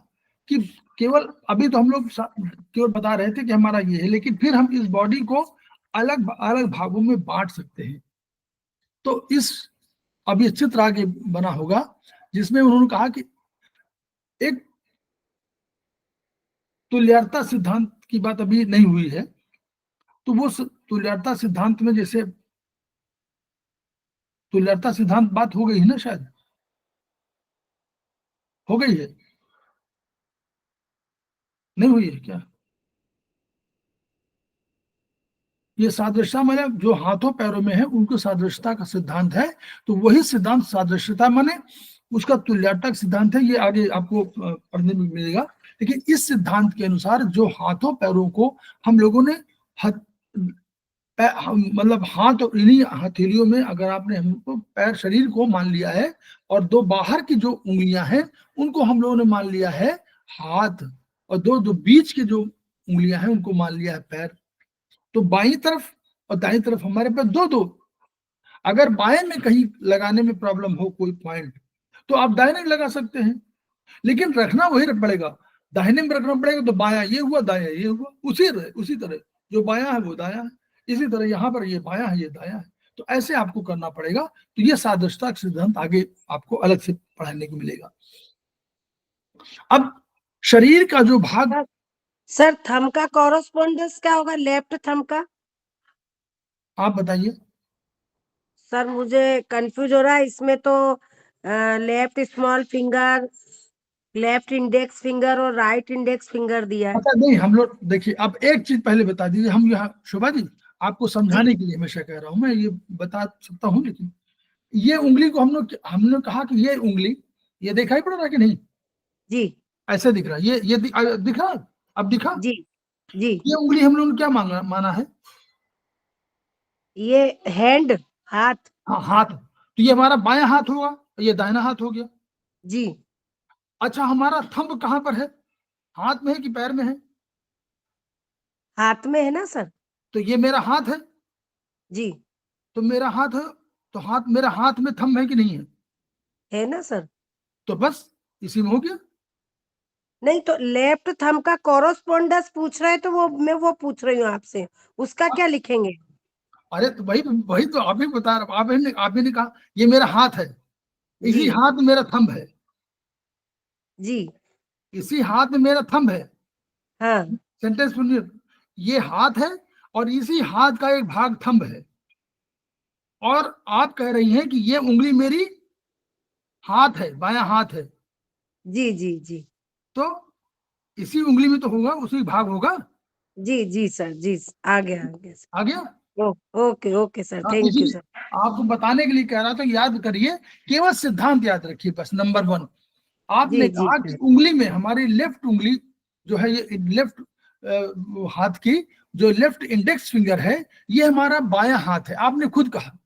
कि केवल अभी तो हम लोग केवल बता रहे थे कि हमारा ये है, लेकिन फिर हम इस बॉडी को अलग अलग भागों में बांट सकते हैं। तो इस अब ये चित्र आगे बना होगा जिसमें उन्होंने कहा कि एक तुल्यता सिद्धांत की बात अभी नहीं हुई है, तो वो तुल्यता सिद्धांत में, जैसे तुल्यता सिद्धांत बात हो गई है ना, शायद हो गई है, नहीं हुई है क्या? ये सादृश्यता माने जो हाथों पैरों में है उनको सादृश्यता का सिद्धांत है, तो वही सिद्धांत सादृश्यता माने उसका तुल्यता सिद्धांत है, ये आगे आपको पढ़ने में मिलेगा। लेकिन इस सिद्धांत के अनुसार जो हाथों पैरों को हम लोगों ने मतलब हाथ और इन्हीं हथेलियों में, अगर आपने हमको पैर शरीर को मान लिया है और दो बाहर की जो उंगलियां हैं उनको हम लोगों ने मान लिया है हाथ, और दो बीच के जो उंगलियां हैं उनको मान लिया है पैर। तो बाईं तरफ और दाईं तरफ हमारे पास दो, अगर बाएं में कहीं लगाने में प्रॉब्लम हो कोई पॉइंट तो आप दाहिने में लगा सकते हैं, लेकिन रखना वही पड़ेगा, दाहिने में रखना पड़ेगा। तो बायां ये हुआ, दायां ये हुआ, उसी तरह जो बायां है वो दायां है, इसी तरह यहाँ पर ये बायां है ये दायां है, तो ऐसे आपको करना पड़ेगा। तो ये सादृश्यता सिद्धांत आगे आपको अलग से पढ़ाने को मिलेगा। अब शरीर का जो भाग, सर थंब का कॉरस्पॉन्डेंस क्या होगा, लेफ्ट थंब का? आप बताइए। सर मुझे कंफ्यूज हो रहा है इसमें, तो left small finger, left index finger और राइट इंडेक्स फिंगर दिया है। अच्छा नहीं, हम लोग देखिए, आप एक चीज पहले बता दीजिए, हम यहाँ शोभा जी आपको समझाने के लिए हमेशा कह रहा हूँ, मैं ये बता सकता हूँ, लेकिन ये उंगली को हमने कहा कि ये उंगली, ये दिखाई पड़ रहा है कि नहीं? जी ऐसे दिख रहा है, ये दिखा, अब दिखा? जी जी। ये उंगली हम लोगों ने क्या माना है? ये हैंड, हाथ। हाँ, हाथ, तो ये हमारा बायां हाथ होगा, ये दाहिना हाथ हो गया। जी। अच्छा, हमारा थंब कहाँ पर है, हाथ में है कि पैर में है? हाथ में है ना सर? तो ये मेरा हाथ है, जी तो मेरा हाथ है, तो मेरा हाथ में थंब है कि नहीं है? है ना सर? तो बस इसी में हो गया। नहीं तो लेफ्ट थंब का कॉरस्पॉन्डेंस पूछ रहे हैं, तो वो मैं वो पूछ रही हूँ आपसे, उसका क्या लिखेंगे? अरे तो वही वही तो आप ही बता रहे, आप ही ने कहा ये मेरा हाथ है, इसी जी हाथ में मेरा थंब है, जी। इसी हाथ में मेरा थंब है। हाँ सेंटेंस सुनिए, ये हाथ है और इसी हाथ का एक भाग थंब है, और आप कह रही हैं कि ये उंगली मेरी हाथ है, बायां हाथ है, जी जी जी। तो इसी उंगली में तो होगा, उसी भाग होगा। जी सर, जी आ गया आ गया? ओके ओके सर, हाँ, थैंक यू इसीलिए सर। आपको बताने के लिए कह रहा था, याद करिए, केवल सिद्धांत याद रखिए बस। नंबर 1, आपने जी कहा कि सर। उंगली में, हमारी लेफ्ट उंगली जो है, ये लेफ्ट हाथ की जो लेफ्ट इंडेक्स फिंगर है, ये हमारा बायां हाथ है, आपने खुद कहा।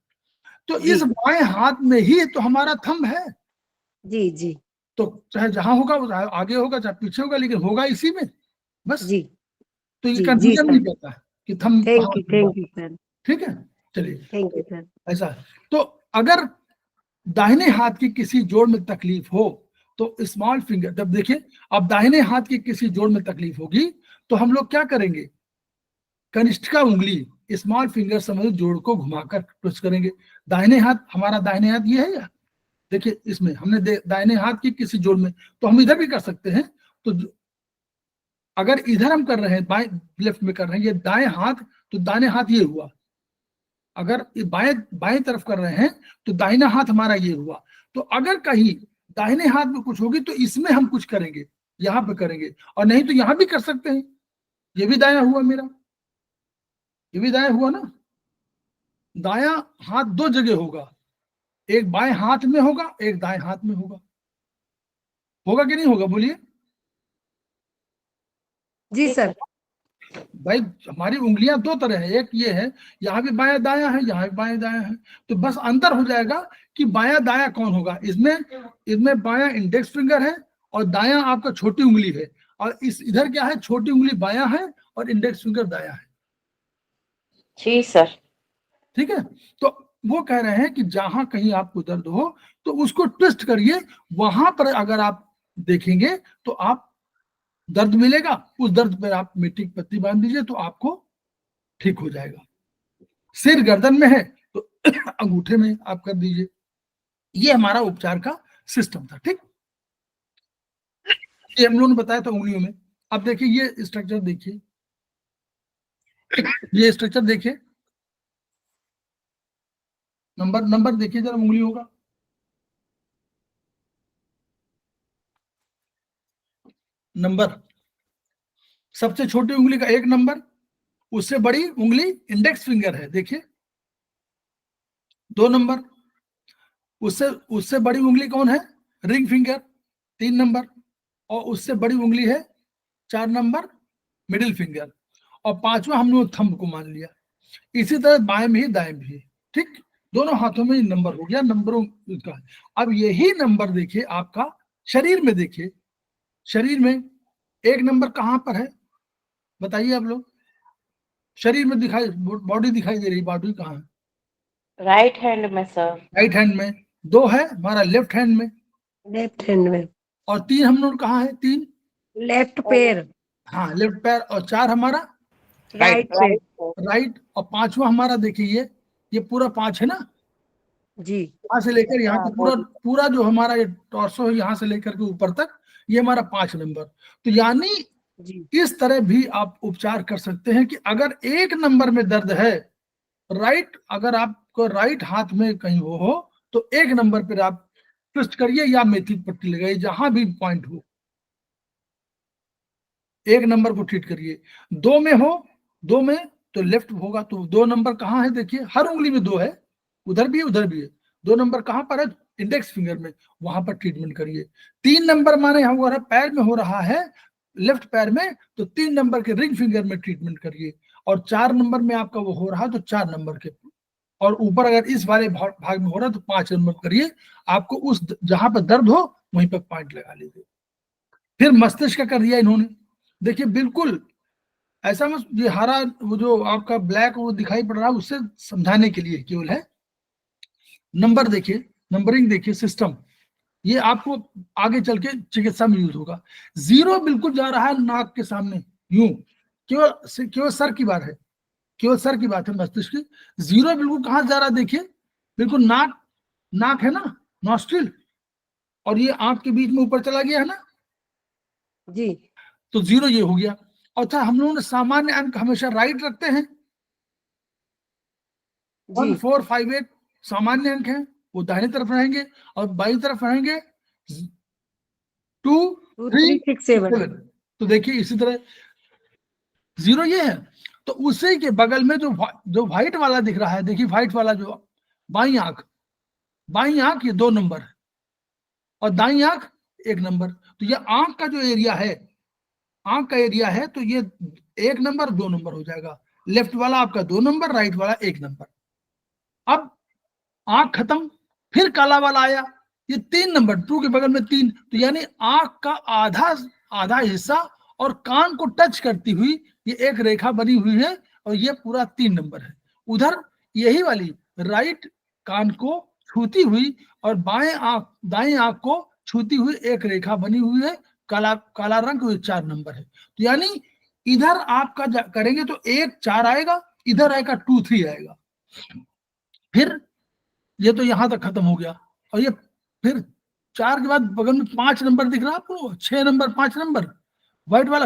तो जी इस बाएं हाथ में ही तो हमारा थंब है। जी तो चाहे जहां होगा, वो चाहे आगे होगा चाहे पीछे होगा, लेकिन होगा इसी में बस। जी तो ये जी कंफ्यूजन नहीं सर, करता है कि थंब कहाँ होगा। थैंक यू सर, ठीक है, चलिए, थैंक यू सर। ऐसा है। तो अगर दाहिने हाथ की किसी जोड़ में तकलीफ हो तो स्मॉल फिंगर, जब देखिए, अब दाहिने हाथ की किसी जोड़ में तकलीफ होगी तो हम लोग क्या करेंगे, कनिष्ठिका उंगली स्मॉल फिंगर समझ जोड़ को घुमाकर ट्विस्ट करेंगे। दाहिने हाथ, हमारा दाहिने हाथ ये है, या देखिए इसमें हमने दाहिने हाथ की किसी जोड़ में, तो हम इधर भी कर सकते हैं। तो अगर इधर हम कर रहे हैं, बाएं लेफ्ट में कर रहे हैं, ये दाएं हाथ, तो दाहिने हाथ ये हुआ। अगर बाएं बाएं तरफ कर रहे हैं तो दाहिना हाथ हमारा ये हुआ। तो अगर कहीं दाहिने हाथ में कुछ होगी तो इसमें हम कुछ करेंगे, यहां पे करेंगे, और नहीं तो यहां भी कर सकते हैं। ये भी दाया हुआ मेरा, ये भी दाया हुआ ना। दाया हाथ दो जगह होगा, एक बाएं हाथ में होगा, एक दाएं हाथ में होगा। होगा कि नहीं होगा, बोलिए जी सर। भाई। हमारी उंगलियां दो तरह है, एक ये है, यहाँ भी बायां दाया है, यहाँ भी बायां दाया है। तो बस अंतर हो जाएगा कि बायां दाया कौन होगा। इसमें इसमें बायां इंडेक्स फिंगर है और दायां आपका छोटी उंगली है, और इस इधर क्या है, छोटी उंगली बायां है और इंडेक्स फिंगर दाया है। जी सर। ठीक है। तो वो कह रहे हैं कि जहां कहीं आपको दर्द हो तो उसको ट्विस्ट करिए, वहां पर अगर आप देखेंगे तो आप दर्द मिलेगा, उस दर्द पर आप मिट्टी की पत्ती बांध दीजिए तो आपको ठीक हो जाएगा। सिर गर्दन में है तो अंगूठे में आप कर दीजिए। ये हमारा उपचार का सिस्टम था। ठीक, ये हम लोगों ने बताया था उंगलियों में। अब देखिए ये स्ट्रक्चर देखिए, ये स्ट्रक्चर देखिए, नंबर नंबर देखिए जरा उंगलियों का। नंबर, सबसे छोटी उंगली का 1 नंबर, उससे बड़ी उंगली इंडेक्स फिंगर है, देखिए 2 नंबर। उससे उससे बड़ी उंगली कौन है, रिंग फिंगर, 3 नंबर। और उससे बड़ी उंगली है 4 नंबर, मिडिल फिंगर। और पांचवा हम लोग थंब को मान लिया। इसी तरह बाएं में ही दाएं भी है। ठीक, दोनों हाथों में नंबर हो गया, नंबरों का। अब यही नंबर देखिए आपका शरीर में, देखिए शरीर में 1 नंबर कहां पर है, बताइए आप लोग। शरीर में दिखाई, बॉडी दिखाई दे रही, बॉडी कहाँ है, राइट हैंड में सर। राइट हैंड में। 2 है हमारा लेफ्ट हैंड में, लेफ्ट हैंड में। और 3 हम लोग कहाँ है, 3, लेफ्ट पैर। हाँ लेफ्ट पैर। और 4 हमारा राइट पैर। राइट। और पांचवा हमारा देखिए, ये पूरा 5 है ना, जी यहाँ से लेकर यहाँ तक पूरा पूरा जो हमारा ये टॉर्सो है, यहाँ से लेकर के ऊपर तक, ये हमारा 5 नंबर। तो यानी जी इस तरह भी आप उपचार कर सकते हैं कि अगर 1 नंबर में दर्द है, राइट, अगर आपको राइट हाथ में कहीं हो तो 1 नंबर पर आप ट्विस्ट करिए या मेथी की पट्टी लगाइए, जहां भी पॉइंट हो 1 नंबर को ट्रीट करिए। 2 में हो, 2 में तो लेफ्ट होगा, तो 2 नंबर कहाँ है, देखिए हर उंगली में 2 है, उधर भी है उधर भी है। 2 नंबर कहाँ पर है, इंडेक्स फिंगर में, वहां पर ट्रीटमेंट करिए। 3 नंबर माने हमारा पैर में हो रहा है, लेफ्ट पैर में, तो 3 नंबर के रिंग फिंगर में ट्रीटमेंट करिए। और 4 नंबर में आपका वो हो रहा है तो 4 नंबर के, और ऊपर अगर इस वाले भाग में हो रहा है तो 5 नंबर करिए। आपको उस जहां पर दर्द हो वहीं पर पॉइंट लगा लीजिए। फिर मस्तिष्क का कर दिया इन्होंने, देखिए बिल्कुल ऐसा मत, ये हरा वो जो आपका ब्लैक वो दिखाई पड़ रहा है, उससे समझाने के लिए केवल है। नंबर देखिए, नंबरिंग देखिए सिस्टम, ये आपको आगे चल के चिकित्सा में यूज होगा। 0 बिल्कुल जा रहा है नाक के सामने, यूं, केवल केवल सर की बात है, केवल सर की बात है मस्तिष्क की। 0 बिल्कुल कहां जा रहा है, देखिए बिल्कुल नाक, नाक है ना, नॉस्ट्रिल, और ये आंख के बीच में ऊपर चला गया है ना, जी तो 0 ये हो गया। और अच्छा, हम लोगों ने सामान्य अंक हमेशा राइट रखते हैं, जी 1 4 5 8 सामान्य अंक हैं, वो दाहिने तरफ रहेंगे, और बाई तरफ रहेंगे 2 2 3 3 6 7। 7। तो देखिए इसी तरह 0 ये है। तो उसी के बगल में जो व्हाइट वाला दिख रहा है, देखिए व्हाइट वाला जो बाई आंख ये 2 नंबर है और दाई आंख 1 नंबर। तो ये आंख का जो एरिया है, आंख का एरिया है, तो ये 1 नंबर 2 नंबर हो जाएगा। लेफ्ट वाला आपका 2 नंबर, राइट वाला 1 नंबर। अब आंख खत्म, फिर काला वाला आया, ये 3 नंबर, 2 के बगल में 3, तो यानी आंख का आधा हिस्सा और कान को टच करती हुई ये एक रेखा बनी हुई है और ये पूरा 3 नंबर है। उधर यही वाली राइट कान को छूती हुई और दाएं आंख को छूती हुई एक रेखा बनी हुई है, काला काला रंग, 4 नंबर है। तो यानी इधर आपका करेंगे तो 1 4 आएगा, इधर आएगा 2 3 आएगा। फिर ये तो यहां तक खत्म हो गया और ये फिर 4 के बाद बगल में 5 नंबर दिख रहा है आपको, 6 नंबर 5 नंबर। व्हाइट वाला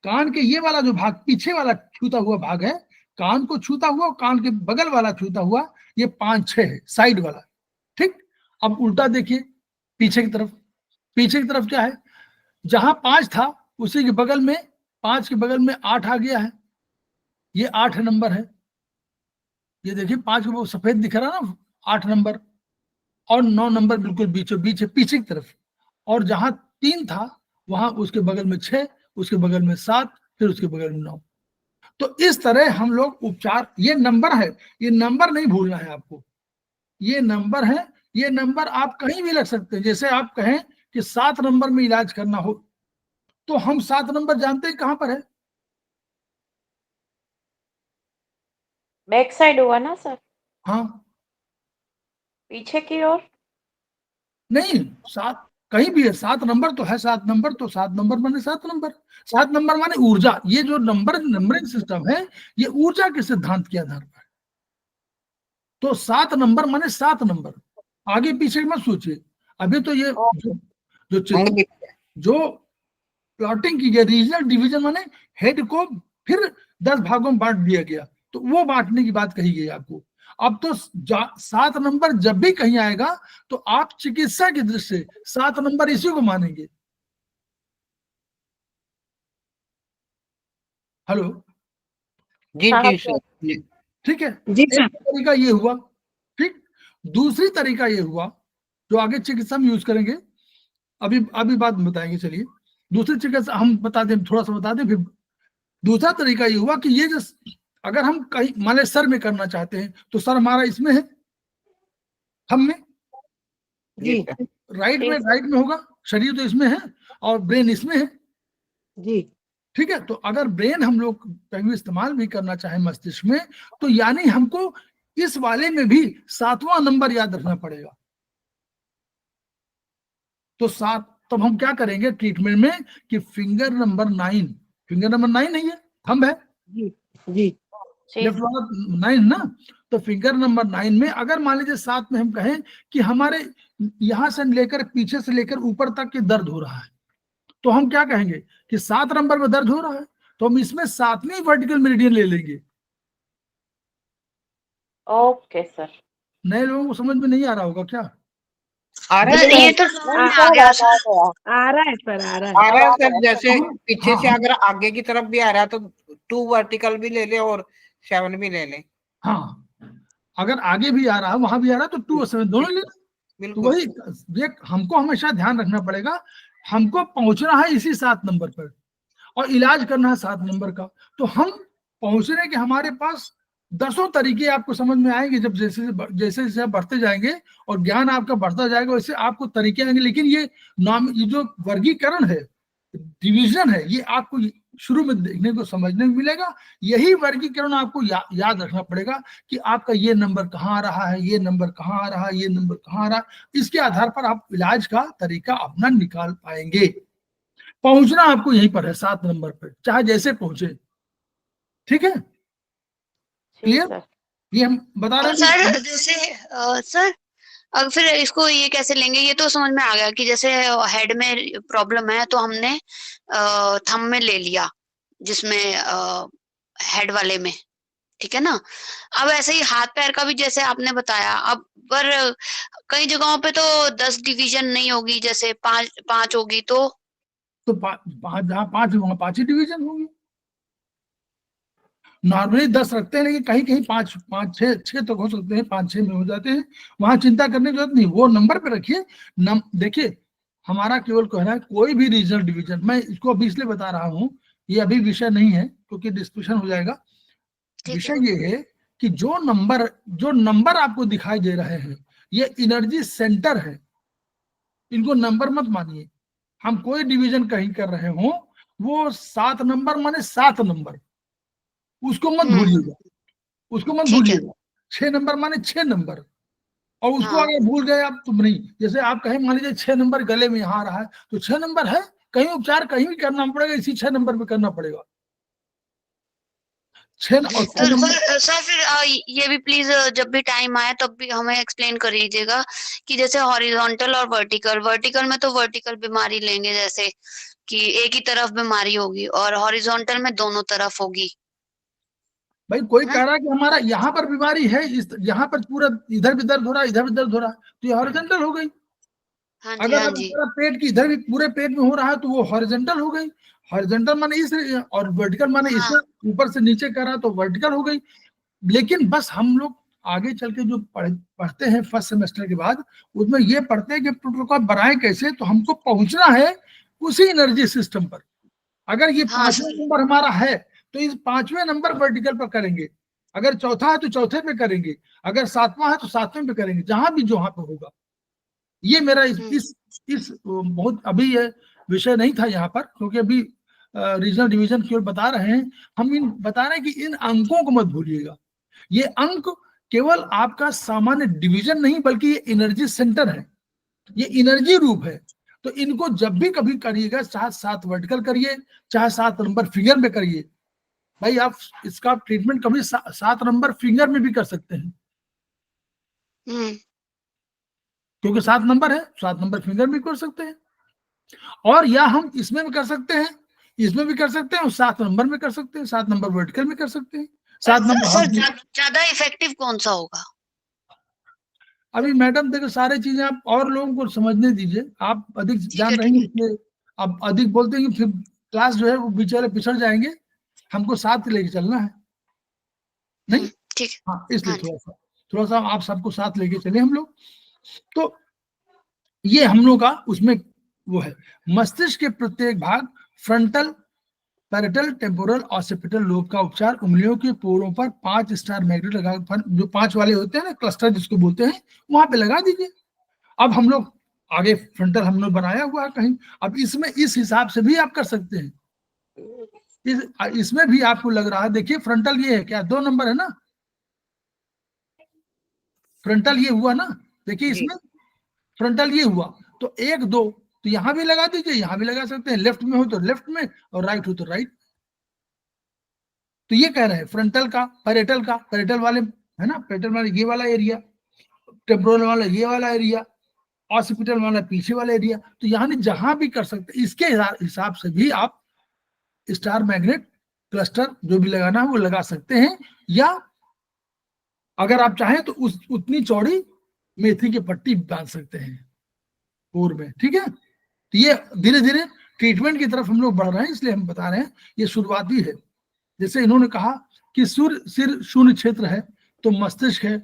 कान के ये वाला जो भाग पीछे वाला छूता हुआ भाग है, कान को छूता हुआ, कान के बगल वाला छूता हुआ, ये 5 6 है, साइड वाला। ठीक, अब उल्टा देखिए पीछे की तरफ क्या है, जहां 5 था उसी के बगल में 5 के बगल में 8 आ गया है, ये 8 नंबर है। ये देखिए 5 को सफेद दिख रहा ना, 8 नंबर, और 9 नंबर बिल्कुल बीचों बीच है पीछे की तरफ। और जहां 3 था वहां उसके बगल में 6, उसके बगल में 7, फिर उसके बगल में 9। तो इस तरह हम लोग उपचार, ये नंबर है, ये नंबर नहीं भूलना है आपको, ये नंबर है, ये नंबर आप कहीं भी लग सकते हैं। जैसे आप कहें कि 7 नंबर में इलाज करना हो, तो हम 7 नंबर जानते हैं कहां पर है? बैक साइड हुआ ना सर, हाँ, पीछे की ओर। नहीं, 7 कहीं भी है, 7 नंबर तो है, 7 नंबर तो 7 नंबर माने 7 नंबर, 7 नंबर माने ऊर्जा। ये जो नंबरिंग सिस्टम है, ये ऊर्जा के सिद्धांत के आधार पर। तो 7 नंबर माने 7 नंबर, आगे पीछे मत सोचिए। अभी तो ये जो जो प्लॉटिंग की गई, रीजनल डिवीजन माने हेड को फिर 10 भागों में बांट दिया गया, तो वो बांटने की बात कही गई आपको। अब तो 7 नंबर जब भी कहीं आएगा तो आप चिकित्सा की दृष्टि से 7 नंबर इसी को मानेंगे। हेलो जी हाँ जी सर। सर। ठीक है, जी एक सर। तरीका ये हुआ। ठीक, दूसरी तरीका ये हुआ जो आगे चिकित्सा में यूज करेंगे, अभी बात बताएंगे। चलिए दूसरी चिकित्सा हम बता दें, थोड़ा सा बता दें फिर। दूसरा तरीका ये हुआ कि ये जो अगर हम कहीं मान सर में करना चाहते हैं, तो सर हमारा इसमें है, हम में, जी राइट में होगा, शरीर तो इसमें है और ब्रेन इसमें है। जी ठीक है, तो अगर ब्रेन हम लोग कहीं इस्तेमाल भी करना चाहे मस्तिष्क में, तो यानी हमको इस वाले में भी 7वां नंबर याद रखना पड़ेगा। तो 7, तब हम क्या करेंगे ट्रीटमेंट में कि फिंगर नंबर 9 है, ये थंब है, जी जी जी लेफ्ट वाला 9 ना। तो फिंगर नंबर 9 में अगर मान लीजिए 7 में हम कहें कि हमारे यहां से लेकर पीछे से लेकर ऊपर तक के दर्द हो रहा है, तो हम क्या कहेंगे कि 7 नंबर में दर्द हो रहा है, तो हम इसमें 7वीं वर्टिकल मेरिडियन ले लेंगे। Okay sir. नए लोगों को समझ में नहीं आ रहा होगा क्या? आ रहा नहीं है सर, ये तो नहीं समझ में आ सर, गया आ सर। गया, आ रहा है सर, आ रहा आ है। रहा है आ सर, गया। जैसे हाँ, पीछे से हाँ, अगर आगे की तरफ भी आ रहा है तो 2 वर्टिकल भी ले ले और 7 भी ले ले। हाँ, अगर आगे भी आ रहा है वहां भी आ रहा है तो 2 और 7 दोनों ले। तो बिल्कुल वही ये हमको हमेशा ध्यान रखना पड़ेगा, हमको पहुंचना है इसी 7 नंबर पर और इलाज करना है 7 नंबर का। तो हम पहुंचने के हमारे पास 10 तरीके आपको समझ में आएंगे, जब जैसे जैसे जैसे आप बढ़ते जाएंगे और ज्ञान आपका बढ़ता जाएगा, वैसे आपको तरीके आएंगे। लेकिन ये जो वर्गीकरण है, डिवीजन है, ये आपको शुरू में देखने को समझने को मिलेगा। यही वर्गीकरण आपको याद रखना पड़ेगा कि आपका ये नंबर कहाँ आ रहा है, ये नंबर कहाँ आ रहा है, ये नंबर कहाँ आ रहा है। इसके आधार पर आप इलाज का तरीका अपना निकाल पाएंगे। पहुंचना आपको यहीं पर है 7 नंबर पर, चाहे जैसे पहुंचे। ठीक है, जी क्लियर? सर। ये हम बता और रहे थे। सर जैसे सर अब फिर इसको ये कैसे लेंगे, ये तो समझ में आ गया कि जैसे हेड में प्रॉब्लम है तो हमने थंब में ले लिया, जिसमें हेड वाले में, ठीक है ना। अब ऐसे ही हाथ पैर का भी जैसे आपने बताया, अब पर कई जगहों पे तो 10 डिवीजन नहीं होगी, जैसे 5 होगी तो तो जहाँ 5 वहां 5 ही डिवीजन होंगे। नॉर्मली 10 रखते हैं, लेकिन कहीं कहीं 5 5 6 तक हो सकते हैं, 5 6 में हो जाते हैं। वहां चिंता करने की जरूरत नहीं, वो नंबर पे रखिए। देखिए हमारा केवल कहना है कोई भी रीजनल डिवीजन, मैं इसको अभी इसलिए बता रहा हूँ, ये अभी विषय नहीं है क्योंकि डिस्कशन हो जाएगा। ठीक है। विषय ये है कि जो नंबर आपको दिखाई दे रहे हैं ये एनर्जी सेंटर है, इनको नंबर मत मानिए। हम कोई डिवीजन कहीं कर रहे हो, वो 7 नंबर माने 7 नंबर, उसको मत भूलिएगा, उसको मत ठीक है। भूलिएगा। 6 नंबर माने 6 नंबर, और उसको हाँ। अगर भूल गए आप तो नहीं। जैसे आप कहें मान लीजिए 6 नंबर गले में यहाँ आ रहा है, तो 6 नंबर है, कहीं उपचार कहीं भी करना पड़ेगा, इसी 6 नंबर पे करना पड़ेगा। 6 और 6 तो नंबर। सर फिर ये भी प्लीज जब भी टाइम आए तब भी हमें एक्सप्लेन कर दीजिएगा कि जैसे हॉरिजॉन्टल और वर्टिकल में तो वर्टिकल बीमारी लेंगे, जैसे कि एक ही तरफ बीमारी होगी, और हॉरिजॉन्टल में दोनों तरफ होगी। भाई कोई हाँ? कह रहा है कि हमारा यहाँ पर बीमारी है, इस यहाँ पर पूरा इधर भी दर्द हो रहा है, इधर भी दर्द हो रहा है, तो ये हॉरिजॉन्टल हो गई। हाँ जी, अगर हाँ आप जी। पूरा पेट की इधर भी पूरे पेट में हो रहा है तो वो हॉरिजॉन्टल हो गई। हॉरिजॉन्टल माने इस, और वर्टिकल माने हाँ। इससे ऊपर से नीचे कर रहा है तो वर्टिकल हो गई। लेकिन बस हम लोग आगे चल के जो पढ़ते हैं फर्स्ट सेमेस्टर के बाद, उसमें ये पढ़ते हैं कि प्रोटोकॉल बनाए कैसे, तो हमको पहुंचना है उसी एनर्जी सिस्टम पर। अगर ये हाँ 5वां सर। नंबर हमारा है तो इस 5वें नंबर वर्टिकल पर करेंगे, अगर चौथा है तो चौथे पे करेंगे, अगर 7वां है तो 7वें पे करेंगे, जहां भी जहां पे होगा। ये मेरा इस बहुत अभी ये विषय नहीं था यहाँ पर, क्योंकि अभी रीजनल डिवीजन केवल बता रहे हैं। हम इन बता रहे हैं कि इन अंकों को मत भूलिएगा। ये अंक केवल आपका सामान्य डिवीजन नहीं, बल्कि ये एनर्जी सेंटर है, ये एनर्जी रूप है। तो इनको जब भी कभी करिएगा, चाहे 7 वर्टिकल करिए, चाहे 7 नंबर फिंगर में करिए। भाई आप इसका ट्रीटमेंट कभी 7 नंबर फिंगर में भी कर सकते हैं, क्योंकि 7 नंबर है, 7 नंबर फिंगर भी कर सकते हैं। और या हम इसमें भी कर सकते हैं, इसमें भी कर सकते हैं, और 7 नंबर में कर सकते हैं, 7 नंबर वर्टिकल में कर सकते हैं, 7 नंबर सर ज्यादा इफेक्टिव कौन सा होगा? अभी मैडम देखो सारी चीजें आप और लोगों को समझने दीजिए, आप अधिक जान रही हैं इसलिए आप अधिक बोलते हैं कि फिर क्लास जो है वो बेचारे पिछड़ जाएंगे, हमको साथ लेके चलना है नहीं। ठीक है। हाँ, इसलिए थोड़ा सा आप सबको साथ लेके चले हम लोग। तो ये हम लोग का उसमें वो है, मस्तिष्क के प्रत्येक भाग frontal, parietal, temporal, occipital lobe का उपचार। उंगलियों के पोरों पर 5 स्टार मैग्नेट लगा, जो 5 वाले होते हैं ना, क्लस्टर जिसको बोलते हैं, वहां पे लगा दीजिए। अब हम लोग आगे फ्रंटल हम लोग बनाया हुआ है कहीं, अब इसमें इस हिसाब से भी आप कर सकते हैं। इसमें भी आपको लग रहा है, देखिए फ्रंटल ये है क्या, 2 नंबर है ना, फ्रंटल ये हुआ ना, देखिए इसमें फ्रंटल ये हुआ, तो 1 2 तो यहां भी लगा दीजिए, यहां भी लगा सकते हैं, लेफ्ट में हो तो लेफ्ट में और राइट हो तो राइट। तो ये कह रहे हैं फ्रंटल का, पैरेटल वाले है ना, पैरेटल वाले ये वाला एरिया, टेम्पोरल वाला ये वाला एरिया, ऑसिपिटल वाला पीछे वाला एरिया। तो यानी जहां भी कर सकते हैं, इसके हिसाब से भी आप स्टार मैग्नेट क्लस्टर जो भी लगाना है वो लगा सकते हैं, या अगर आप चाहें तो उतनी चौड़ी मेथी की पट्टी बांध सकते हैं पोर में, ठीक है। तो ये धीरे धीरे ट्रीटमेंट की तरफ हम लोग बढ़ रहे हैं, इसलिए हम बता रहे हैं ये शुरुआती है। जैसे इन्होंने कहा कि सिर शून्य क्षेत्र है, तो मस्तिष्क है,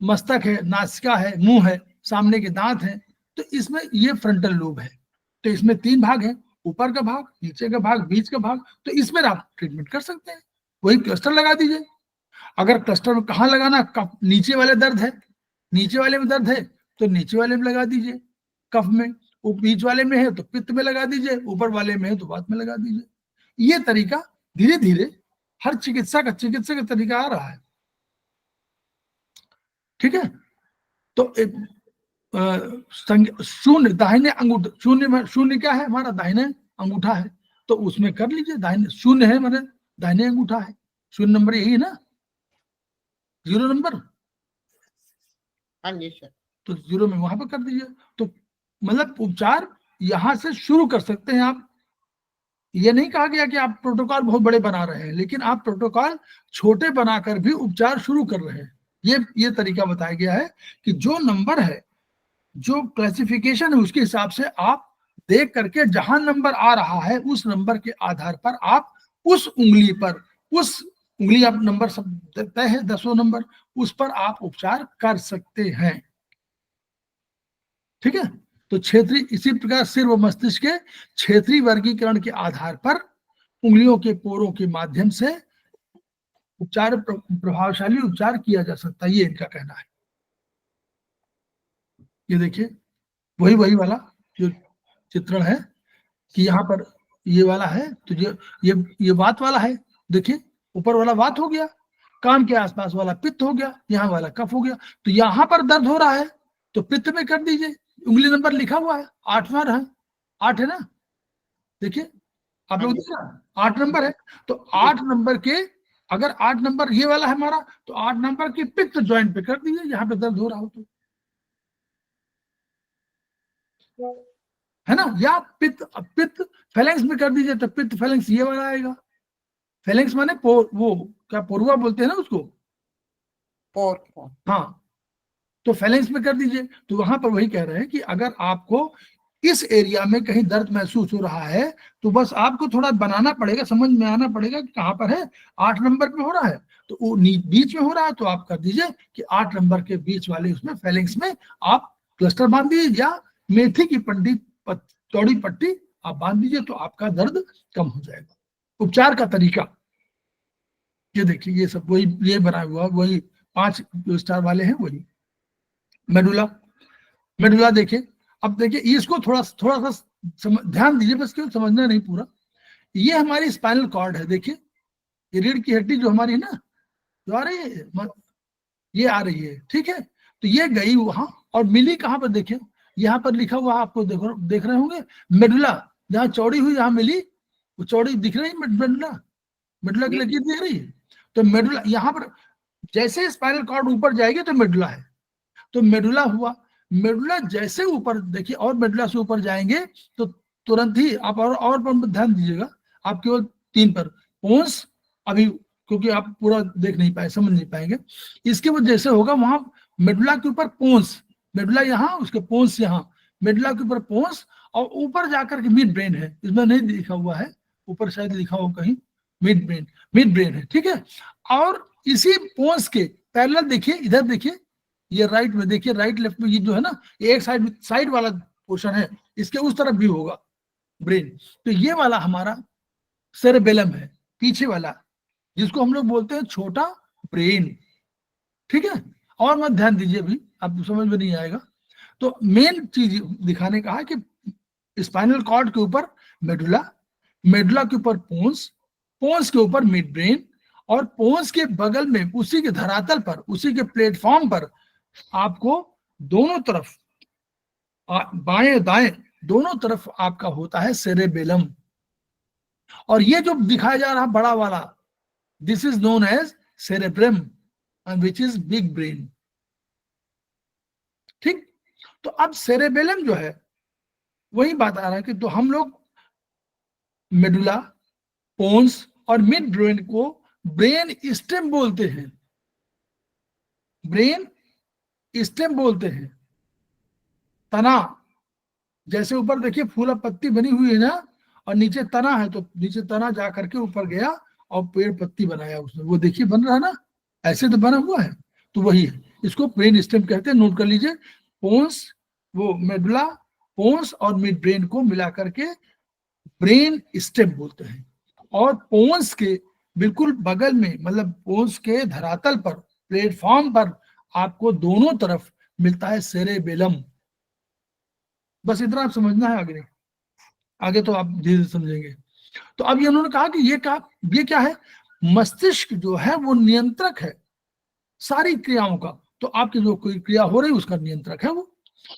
मस्तक है, नासिका है, मुंह है, सामने के दांत हैं, तो इसमें ये फ्रंटल लोब है। तो इसमें 3 भाग हैं, ऊपर का भाग, नीचे का भाग, बीच का भाग। तो इसमें आप ट्रीटमेंट कर सकते हैं, वही क्लस्टर लगा दीजिए। अगर क्लस्टर में कहाँ लगाना, कफ नीचे वाले दर्द है, नीचे वाले में दर्द है तो नीचे वाले में लगा दीजिए कफ में, बीच वाले में है तो पित्त में लगा दीजिए, ऊपर वाले में है तो वात में लगा दीजिए। ये तरीका धीरे धीरे हर चिकित्सा का तरीका आ रहा है, ठीक है। तो शून्य दाहिने अंगूठे, शून्य क्या है हमारा, दाहिने अंगूठा है, तो उसमें कर लीजिए। दाहिने शून्य है मतलब दाहिने अंगूठा है, 0 नंबर यही है ना, 0 नंबर। हाँ जी सर। तो 0 में वहां पर कर दीजिए। तो मतलब उपचार यहां से शुरू कर सकते हैं आप। ये नहीं कहा गया कि आप प्रोटोकॉल बहुत बड़े बना रहे हैं, लेकिन आप प्रोटोकॉल छोटे बनाकर भी उपचार शुरू कर रहे हैं। ये तरीका बताया गया है कि जो नंबर है, जो क्लासिफिकेशन है, उसके हिसाब से आप देख करके जहां नंबर आ रहा है उस नंबर के आधार पर आप उस उंगली पर, उस उंगली आप नंबर सब तय है 10 नंबर, उस पर आप उपचार कर सकते हैं। ठीक है, तो क्षेत्रीय, इसी प्रकार सिर व मस्तिष्क के क्षेत्रीय वर्गीकरण के आधार पर उंगलियों के पोरों के माध्यम से उपचार, प्रभावशाली उपचार किया जा सकता है, ये इनका कहना है। ये देखिए वही वाला जो चित्रण है कि यहाँ पर ये वाला है, तो ये वात वाला है। देखिए ऊपर वाला वात हो गया, कान के आसपास वाला पित्त हो गया, यहाँ वाला कफ हो गया। तो यहाँ पर दर्द हो रहा है तो पित्त में कर दीजिए, उंगली नंबर लिखा हुआ है 8वां है, 8 है ना, देखिए आप लोग देख रहे हैं 8 नंबर है। तो 8 नंबर के, अगर 8 नंबर ये वाला है हमारा, तो 8 नंबर के पित्त ज्वाइंट पे कर दीजिए जहां पे दर्द हो रहा हो, तो है ना, या पित्त फेलेंक्स में कर दीजिए, तो पित्त फेलेंक्स ये वाला आएगा। फेलेंक्स माने वो क्या पोरुआ बोलते हैं ना उसको, पोर। हाँ, तो फेलेंक्स में कर दीजिए। तो वहां पर वही कह रहे हैं कि अगर आपको इस एरिया में कहीं दर्द महसूस हो रहा है तो बस आपको थोड़ा बनाना पड़ेगा, समझ में आना पड़ेगा कि कहां पर है। 8 नंबर पे हो रहा है तो वो बीच में हो रहा है, तो आप कर दीजिए कि 8 नंबर के बीच वाले उसमें फेलेंक्स में आप प्लास्टर बांध दीजिए, या मेथी की चौड़ी पट्टी आप बांध दीजिए, तो आपका दर्द कम हो जाएगा। उपचार का तरीका ये देखिए, ये सब वही ये बना हुआ, वही 5 स्टार वाले हैं, वही मेडुला देखिए। अब देखिए इसको थोड़ा सा ध्यान दीजिए, बस केवल समझना नहीं पूरा। ये हमारी स्पाइनल कॉर्ड है, देखिए ये रीढ़ की हड्डी जो हमारी है ना, जो आ रही है, ये आ रही है, ठीक है। तो ये गई वहां और मिली कहां पर, देखिए यहाँ पर लिखा हुआ आपको देख रहे होंगे मेडुला, जहाँ चौड़ी हुई जहां मिली वो चौड़ी दिख रही है, मेडुला की लकीर दिख रही है। तो मेडुला यहाँ पर जैसे स्पाइनल कॉर्ड ऊपर जाएगी तो मेडुला है, तो मेडुला हुआ। मेडुला जैसे ऊपर देखिए, और मेडुला से ऊपर जाएंगे तो तुरंत ही आप और पर ध्यान दीजिएगा, आप केवल 3 पर पोंस, अभी क्योंकि आप पूरा देख नहीं पाए, समझ नहीं पाएंगे, इसके बाद जैसे होगा वहां मेडुला के ऊपर पोंस, मेडुला यहाँ, उसके पोंस यहाँ, मेडुला के ऊपर पोंस, और ऊपर जाकर के मिड ब्रेन है, इसमें नहीं लिखा हुआ है, ऊपर शायद लिखा हो कहीं मिड ब्रेन है, ठीक है। और इसी पोंस के पैरेलल देखिए, इधर देखिए, ये राइट में देखिए, राइट लेफ्ट में ये जो है ना, ये एक साइड वाला पोर्शन है, इसके उस तरफ भी होगा ब्रेन। तो ये वाला हमारा सेरेबेलम है, पीछे वाला, जिसको हम लोग बोलते हैं छोटा ब्रेन, ठीक है। और मत ध्यान दीजिए, अभी आपको समझ में नहीं आएगा। तो मेन चीज दिखाने का है कि स्पाइनल कॉर्ड के ऊपर मेडुला, मेडुला के ऊपर पोंस, पोंस के ऊपर मिड ब्रेन, और पोंस के बगल में उसी के धरातल पर, उसी के प्लेटफॉर्म पर आपको दोनों तरफ, बाएं दाएं दोनों तरफ आपका होता है सेरेबेलम। और ये जो दिखाया जा रहा बड़ा वाला, this is known as cerebrum, which is big brain, ठीक। तो अब सेरेबेलम जो है वही बात आ रहा है कि तो हम लोग मेडुला, पोन्स और मिड ब्रेन को ब्रेन स्टेम बोलते हैं, ब्रेन स्टेम बोलते हैं। तना, जैसे ऊपर देखिए फूला पत्ती बनी हुई है ना, और नीचे तना है, तो नीचे तना जा करके ऊपर गया और पेड़ पत्ती बनाया उसने, वो देखिए बन रहा है ना, ऐसे तो बना हुआ है, तो वही है, इसको ब्रेन स्टेम कहते हैं। नोट कर लीजिए, पोन्स, वो मेडुला, पोन्स और मिड ब्रेन को मिला करके ब्रेन स्टेम बोलते हैं। और पोन्स के बिल्कुल बगल में, मतलब पोन्स के धरातल पर, प्लेटफॉर्म पर आपको दोनों तरफ मिलता है सेरेबेलम। बस इतना आप समझना है, आगे नहीं, आगे तो आप धीरे समझेंगे। तो अब ये उन्होंने कहा कि ये क्या है, मस्तिष्क जो है वो नियंत्रक है सारी क्रियाओं का। तो आपकी जो कोई क्रिया हो रही है उसका नियंत्रक है वो।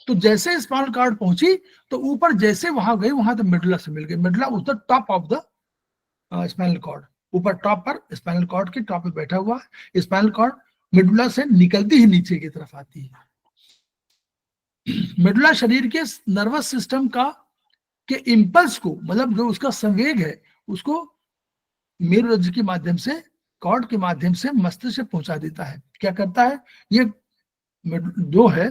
तो जैसे स्पाइनल कॉर्ड पहुंची तो ऊपर जैसे वहां गई, वहां तो मेडुला से मिल गई। मेडुला उस top of the spinal cord, ऊपर टॉप पर स्पाइनल कॉर्ड के टॉप पे बैठा हुआ है। स्पाइनल कॉर्ड मेडुला से निकलती ही नीचे की तरफ आती है। मेडुला शरीर के नर्वस सिस्टम के इम्पल्स को, मतलब जो उसका संवेग है, उसको मेरुरज्जु के माध्यम से, कॉर्ड के माध्यम से मस्तिष्क से पहुंचा देता है। क्या करता है, ये जो है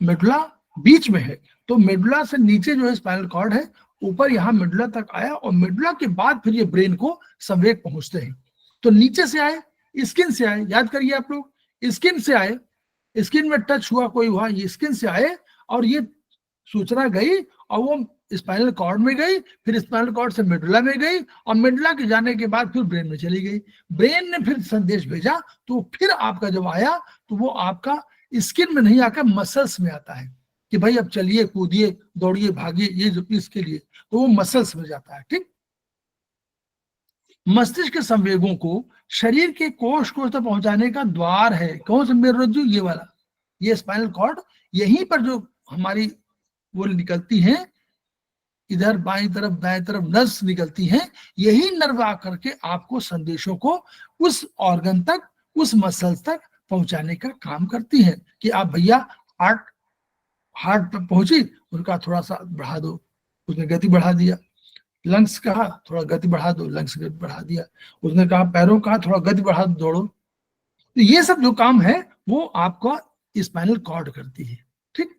मेडुला बीच में है, तो मेडुला से नीचे जो है स्पाइनल कॉर्ड है, ऊपर यहाँ मेडुला तक आया, और मेडुला के बाद फिर ये ब्रेन को संवेग पहुंचते हैं। तो नीचे से आए, स्किन से आए, याद करिए आप लोग, स्किन से आए, स्किन में टच हुआ कोई हुआ, ये स्किन से आए और ये सूचना गई और वो स्पाइनल कॉर्ड में गई, फिर स्पाइनल कॉर्ड से मेडुला में गई और मेडुला के जाने के बाद फिर ब्रेन में चली गई। ब्रेन ने फिर संदेश भेजा, तो फिर आपका जब आया तो वो आपका स्किन में नहीं आकर मसल्स में आता है कि भाई अब चलिए, कूदिए, दौड़िए, भागिए, ये जो इसके लिए, तो वो मसल्स में जाता है। ठीक, मस्तिष्क के संवेगों को शरीर के कोष कोष तक पहुंचाने का द्वार है कौन सा मेरुरज्जु, ये वाला, ये स्पाइनल कॉर्ड। यहीं पर जो हमारी वो निकलती हैं, इधर बाईं तरफ दाएं तरफ नर्व्स निकलती हैं, यही नर्व आकर के आपको संदेशों को उस ऑर्गन तक, उस मसल्स तक पहुंचाने का काम करती हैं कि आप भैया हार्ट पर पहुंची, उनका थोड़ा सा बढ़ा दो, उसने गति बढ़ा दिया। लंग्स कहा थोड़ा गति बढ़ा दो, लंग्स गति बढ़ा दिया। उसने कहा पैरों कहा थोड़ा गति बढ़ा दो, दौड़ो। तो ये सब जो काम है वो आपका स्पाइनल कॉर्ड करती है। ठीक,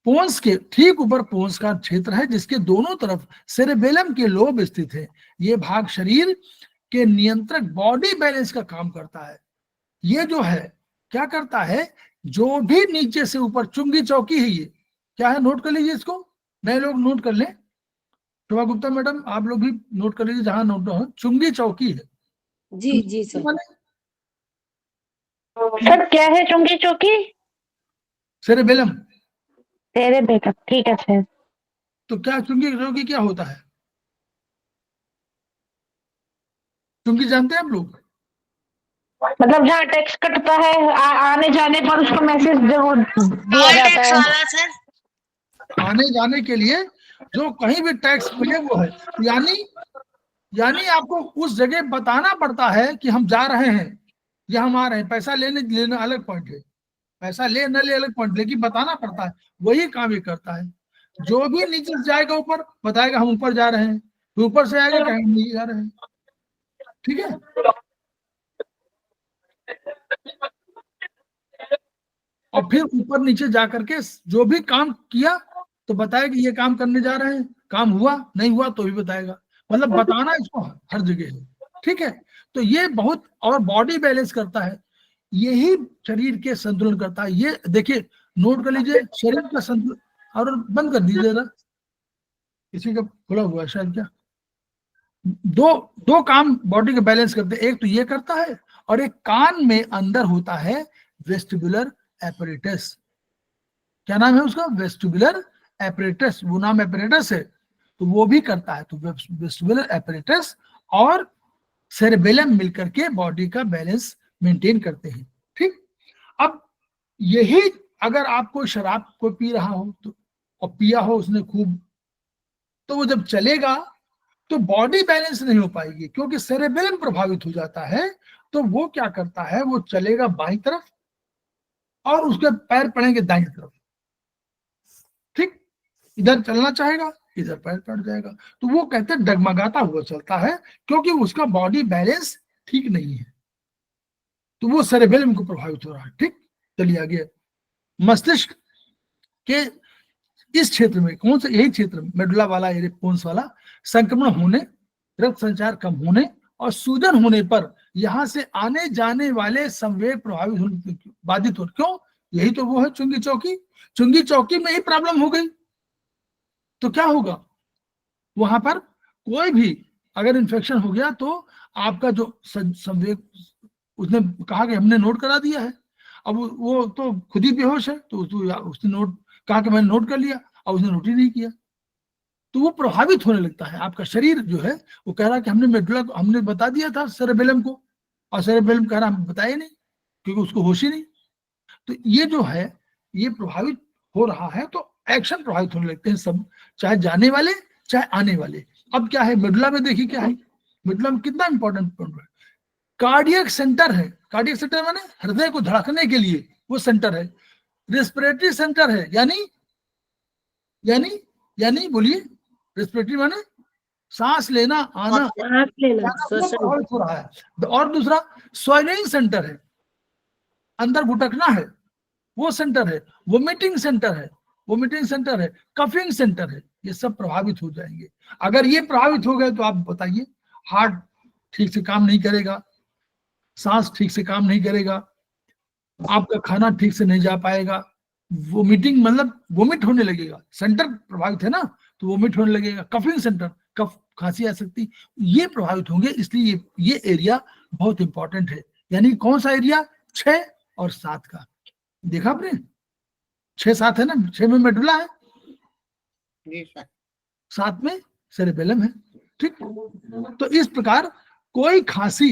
पोन्स के ठीक ऊपर पोन्स का क्षेत्र है जिसके दोनों तरफ सेरेबेलम के लोब स्थित है। ये भाग शरीर के नियंत्रक बॉडी बैलेंस का काम करता है। ये जो है क्या करता है, जो भी नीचे से ऊपर, चुंगी चौकी है, ये क्या है, नोट कर लीजिए इसको, नए लोग नोट कर लें, शोभा गुप्ता मैडम आप लोग भी नोट कर लीजिए जहां नोट हो, चुंगी चौकी है। जी जी सर। सर क्या है चुंगी चौकी? सेरेबेलम। तेरे बेटा, ठीक है सर। तो क्या चुंगी चौकी क्या होता है? चुंगी जानते हैं आप लोग? मतलब जहाँ टेक्स्ट कटता है, आने जाने पर उसको मैसेज दिया जाता है। वाला सर, आने जाने के लिए जो कहीं भी टैक्स मिले वो है, यानी आपको उस जगह बताना पड़ता है कि हम जा रहे हैं या हम आ रहे हैं। पैसा लेना अलग पॉइंट है, पैसा ले न ले अलग पॉइंट, लेकिन बताना पड़ता है, वही काम ये करता है। जो भी नीचे से जाएगा ऊपर बताएगा हम ऊपर जा रहे हैं, तो ऊपर से आएगा कहीं नहीं जा रहे हैं। ठीक है, और फिर ऊपर नीचे जाकर के जो भी काम किया तो बताएगा कि ये काम करने जा रहे हैं, काम हुआ नहीं हुआ तो भी बताएगा। मतलब बताना इसको हर जगह है। ठीक है, तो ये बहुत, और बॉडी बैलेंस करता है, यही शरीर के संतुलन करता है। ये देखिए, नोट कर लीजिए, शरीर का संतुलन, और बंद कर दीजिए जरा, किसी का खुला हुआ है शायद, क्या दो काम बॉडी के बैलेंस करते हैं। एक तो ये करता है, और एक कान में अंदर होता है वेस्टिबुलर एपरेटस। क्या नाम है उसका? Vestibular apparatus. वो नाम एपरेटस है, तो वो भी करता है। तो वेस्टिबुलर एपरेटस और सेरेबेलम मिलकर के बॉडी का बैलेंस मेंटेन करते हैं। ठीक, अब यही अगर आपको शराब को पी रहा हो तो, और पिया हो उसने खूब, तो वो जब चलेगा तो बॉडी बैलेंस नहीं हो पाएगी, क्योंकि सेरेबेलम प्रभावित हो जाता है। तो वो क्या करता है, वो चलेगा बाईं तरफ और उसके पैर पड़ेंगे दाईं तरफ। ठीक, इधर चलना चाहेगा, इधर पैर पड़ जाएगा। तो वो कहते हैं डगमगाता हुआ चलता है, क्योंकि उसका बॉडी बैलेंस ठीक नहीं है, तो वो सेरेबेलम को प्रभावित हो रहा है। ठीक, चलिए आगे। मस्तिष्क के इस क्षेत्र में, कौन सा, यही क्षेत्र मेडुला वाला एरिया, पोन्स वाला, संक्रमण होने, रक्त संचार कम होने और सूजन होने पर यहां से आने जाने वाले संवेग प्रभावित होने, बाधित हो। क्यों? यही तो वो है चुंगी चौकी। चुंगी चौकी में ही प्रॉब्लम हो गई तो क्या होगा, वहां पर कोई भी अगर इन्फेक्शन हो गया तो आपका जो संवेग, उसने कहा कि हमने नोट करा दिया है, अब वो तो खुद ही बेहोश है, तो उसने नोट कहा कि मैंने नोट कर लिया, और उसने नोट ही नहीं किया, तो वो प्रभावित होने लगता है। आपका शरीर जो है वो कह रहा है कि हमने मेडुला को हमने बता दिया था सेरेबेलम को, और सेरेबेलम कह रहा हम बताए नहीं, क्योंकि उसको होश ही नहीं। तो ये जो है ये प्रभावित हो रहा है, तो एक्शन प्रभावित होने लगते हैं सब, चाहे जाने वाले चाहे आने वाले। अब क्या है मेडुला में, देखिए क्या है मेडुला में, कितना इंपॉर्टेंट पॉइंट है। कार्डियक सेंटर है, कार्डियक सेंटर माने हृदय को धड़कने के लिए वो सेंटर है। रेस्पिरेटरी सेंटर है, यानी बोलिए, रेस्पिरेटरी माने सांस लेना आना, सांस लेना, प्रभावित हो रहा है। और दूसरा स्वेलिंग सेंटर है, अंदर घुटकना है, वो सेंटर है। वोमिटिंग सेंटर है, कफिंग सेंटर है, ये सब प्रभावित हो जाएंगे। अगर ये प्रभावित हो गए तो आप बताइए हार्ट ठीक से काम नहीं करेगा, सांस ठीक से काम नहीं करेगा, आपका खाना ठीक से नहीं जा पाएगा, वोमिटिंग मतलब वोमिट होने लगेगा, सेंटर प्रभावित है ना तो वोमिट होने लगेगा, कफिंग सेंटर, कफ खांसी आ सकती, ये प्रभावित होंगे। इसलिए ये एरिया बहुत इंपॉर्टेंट है। यानी कौन सा एरिया? 6 और 7 का। देखा आपने 6-7 है ना, 6 में मेडुला है, जी सर। 7 में सेरेबेलम है। ठीक, तो इस प्रकार कोई खांसी,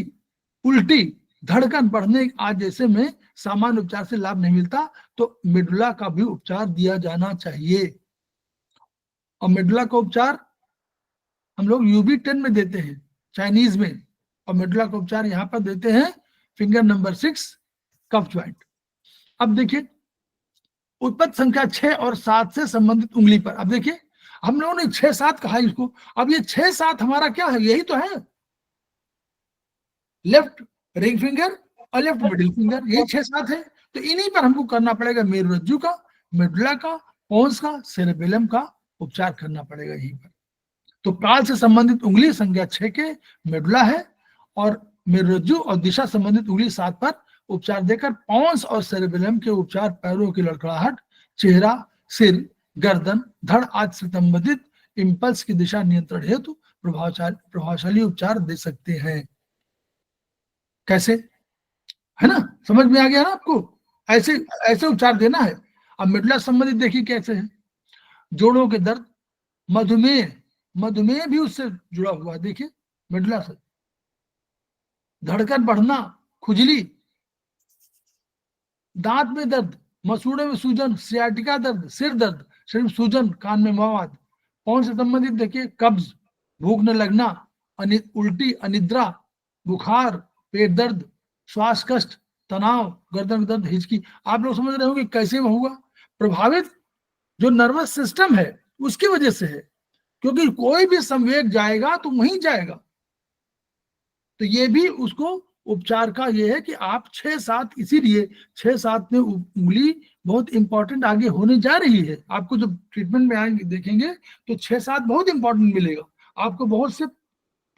उल्टी, धड़कन बढ़ने आज जैसे में सामान्य उपचार से लाभ नहीं मिलता, तो मेडुला का भी उपचार दिया जाना चाहिए। और मेडुला का उपचार हम लोग UB10 में देते हैं चाइनीज में, और मेडुला का उपचार यहाँ पर देते हैं फिंगर नंबर 6 कफ ज्वाइंट। अब देखिए उत्पत्ति संख्या 6 और 7 से संबंधित उंगली पर, अब देखिए हम लोगों ने 6-7 कहा इसको, अब ये 6-7 हमारा क्या है? यही तो है, लेफ्ट रिंग फिंगर और लेफ्ट मिडिल फिंगर, यही 6-7 है। तो इन्हीं पर हमको करना पड़ेगा मेरुरज्जु का, मेडुला का, पोन्स का, सेरेबेलम का उपचार करना पड़ेगा यहीं पर। तो काल से संबंधित उंगली संज्ञा 6 के मेडुला है, और मेरुरज्जु और दिशा संबंधित उंगली 7 पर उपचार देकर पोन्स और सेरेबेलम के उपचार पैरों की लड़खड़ाहट, चेहरा, सिर, गर्दन, धड़ आदि से संबंधित इंपल्स की दिशा नियंत्रण हेतु प्रभावशाली उपचार दे सकते हैं। कैसे? है ना, समझ में आ गया ना आपको? ऐसे ऐसे उपचार देना है। अब मेडुला संबंधित देखिए कैसे है, जोड़ों के दर्द, मधुमेह, मधुमेह भी उससे जुड़ा हुआ है, देखिए मेडुला से, धड़कन बढ़ना, खुजली, दांत में दर्द, मसूड़े में सूजन, सियाटिका दर्द, सिर दर्द, शरीर में सूजन, कान में मवाद, कौन से संबंधित देखिए कब्ज, भूख न लगना, उल्टी, अनिद्रा, बुखार, पेट दर्द, श्वास कष्ट, तनाव, गर्दन दर्द, हिचकी। आप लोग समझ रहे होंगे कैसे हुआ? प्रभावित जो नर्वस सिस्टम है उसकी वजह से है, क्योंकि कोई भी संवेग जाएगा तो वहीं जाएगा। तो ये भी उसको उपचार का ये है कि आप 6-7, इसीलिए 6-7 में उंगली बहुत इंपॉर्टेंट आगे होने जा रही है। आपको जब ट्रीटमेंट में आएंगे देखेंगे तो 6-7 बहुत इंपॉर्टेंट मिलेगा आपको, बहुत से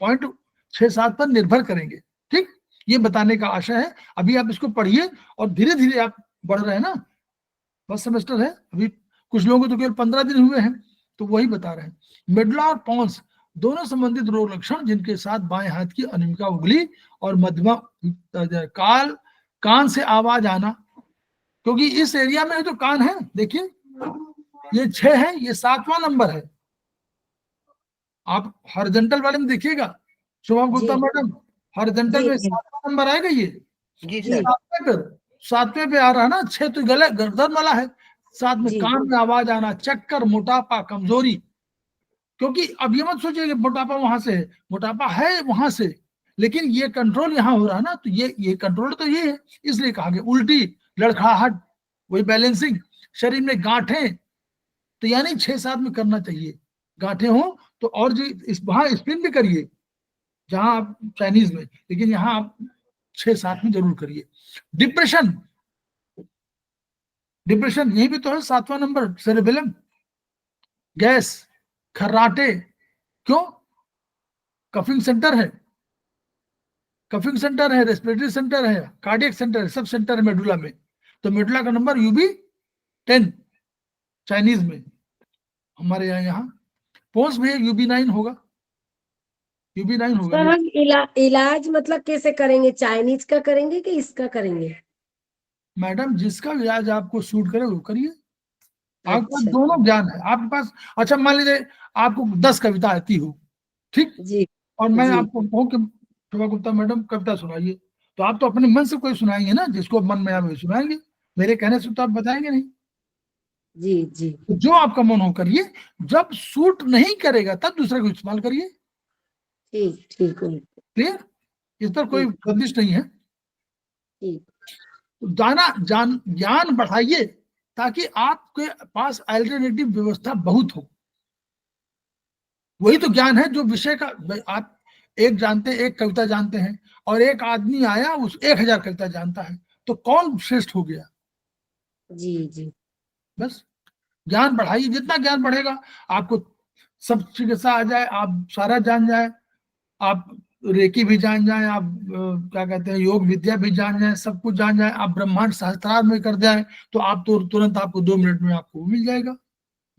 पॉइंट 6-7 पर निर्भर करेंगे। ठीक, ये बताने का आशय है। अभी आप इसको पढ़िए और धीरे धीरे आप बढ़ रहे हैं ना, फर्स्ट सेमेस्टर है अभी, कुछ लोगों को तो केवल 15 दिन हुए हैं, तो वही बता रहे हैं। मेडुला और पोन्स दोनों संबंधित रोग लक्षण जिनके साथ बाएं हाथ की अनिमिका उंगली और मध्यमा कान से आवाज आना, क्योंकि इस एरिया में तो कान है, देखिए ये 6 है, ये 7वां नंबर है। आप हॉरिजॉन्टल वाले में देखिएगा शुभम गुप्ता मैडम, हॉरिजॉन्टल में 7वां नंबर आएगा ये, जी सर। 7वें पे आ रहा है ना, 6 तो गले गर्दन वाला है, 7 में कान में आवाज आना, चक्कर, मोटापा, कमजोरी। क्योंकि अब ये मत सोचिए कि मोटापा वहां से है, मोटापा है वहां से, लेकिन ये कंट्रोल यहाँ हो रहा है ना, तो ये कंट्रोल तो ये है, इसलिए कहा गया। उल्टी, लड़खड़ाहट, वही बैलेंसिंग, शरीर में गांठें, तो यानी 6-7 में करना चाहिए। गांठें हो तो और जो वहां स्पिन भी करिए जहां आप चाइनीज में, लेकिन यहाँ आप 6-7 में जरूर करिए। डिप्रेशन, डिप्रेशन यही भी तो है 7वां नंबर, सेरेबेलम। गैस, खर्राटे, क्यों? कफिंग सेंटर है, कफिंग सेंटर है, रेस्पिरेटरी सेंटर है, कार्डियक सेंटर है, सब सेंटर है मेडुला में। तो मेडुला का नंबर UB10 चाइनीज में, हमारे यहाँ पोन्स में UB9 होगा, UB9 होगा। सर हम इलाज मतलब कैसे करेंगे? चाइनीज का करेंगे कि इसका करेंगे? मैडम जिसका इलाज आपको सूट करे वो करिए। आपके पास अच्छा। दोनों ज्ञान है आपके पास। अच्छा मान लीजिए आपको 10 कविता आती हो, ठीक, जी और मैं जी। आपको कहूँ कि शोभा गुप्ता मैडम कविता सुनाइए, तो आप तो अपने मन से कोई सुनाएंगे ना, जिसको मन में आवे सुनाएंगे, मेरे कहने से तो आप बताएंगे नहीं। जी जी। तो जो आपका मन हो करिए, जब सूट नहीं करेगा तब दूसरे को इस्तेमाल करिए। ठीक ठीक है। क्लियर? इस पर कोई बंदिश नहीं है। ठीक। ज्ञान बढ़ाइए ताकि आपके पास अल्टरनेटिव व्यवस्था बहुत हो। वही तो ज्ञान है जो विषय का, आप एक जानते हैं, एक कविता जानते हैं, और एक आदमी आया उस 1000 कविता जानता है, तो कौन श्रेष्ठ हो गया? जी जी। बस ज्ञान बढ़ाइए, जितना ज्ञान बढ़ेगा आपको सब चिकित्सा आ जाए, आप सारा जान जाए, आप रेकी भी जान जाएं, आप क्या कहते हैं योग विद्या भी जान जाएं, सब कुछ जान जाएं, आप ब्रह्मांड सहस्त्रार में कर जाएं, तो आप तो तुरंत आपको 2 मिनट में आपको मिल जाएगा,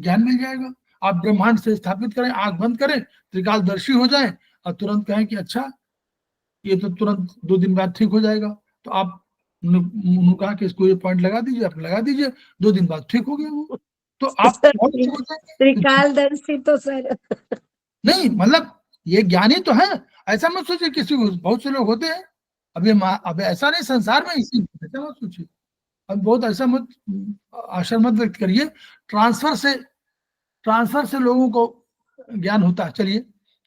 ज्ञान मिल जाएगा। आप ब्रह्मांड से स्थापित करें, आंख बंद करें, त्रिकालदर्शी हो जाएं और तुरंत कहें कि अच्छा ये तो तुरंत 2 दिन बाद ठीक हो जाएगा, तो आप उन्होंने कहा कि इसको ये पॉइंट लगा दीजिए, आप लगा दीजिए, 2 दिन बाद ठीक हो गया वो, तो आप सर बहुत अच्छे हो जाएंगे। त्रिकालदर्शी तो सर नहीं मतलब ये ज्ञानी तो है, ऐसा मत सोचिए किसी को, बहुत से लोग होते हैं, अब ऐसा नहीं संसार में इसी ऐसा मत सोचिए, अब बहुत ऐसा मत आशा मत व्यक्त करिए। ट्रांसफर से लोगों को ज्ञान होता है। चलिए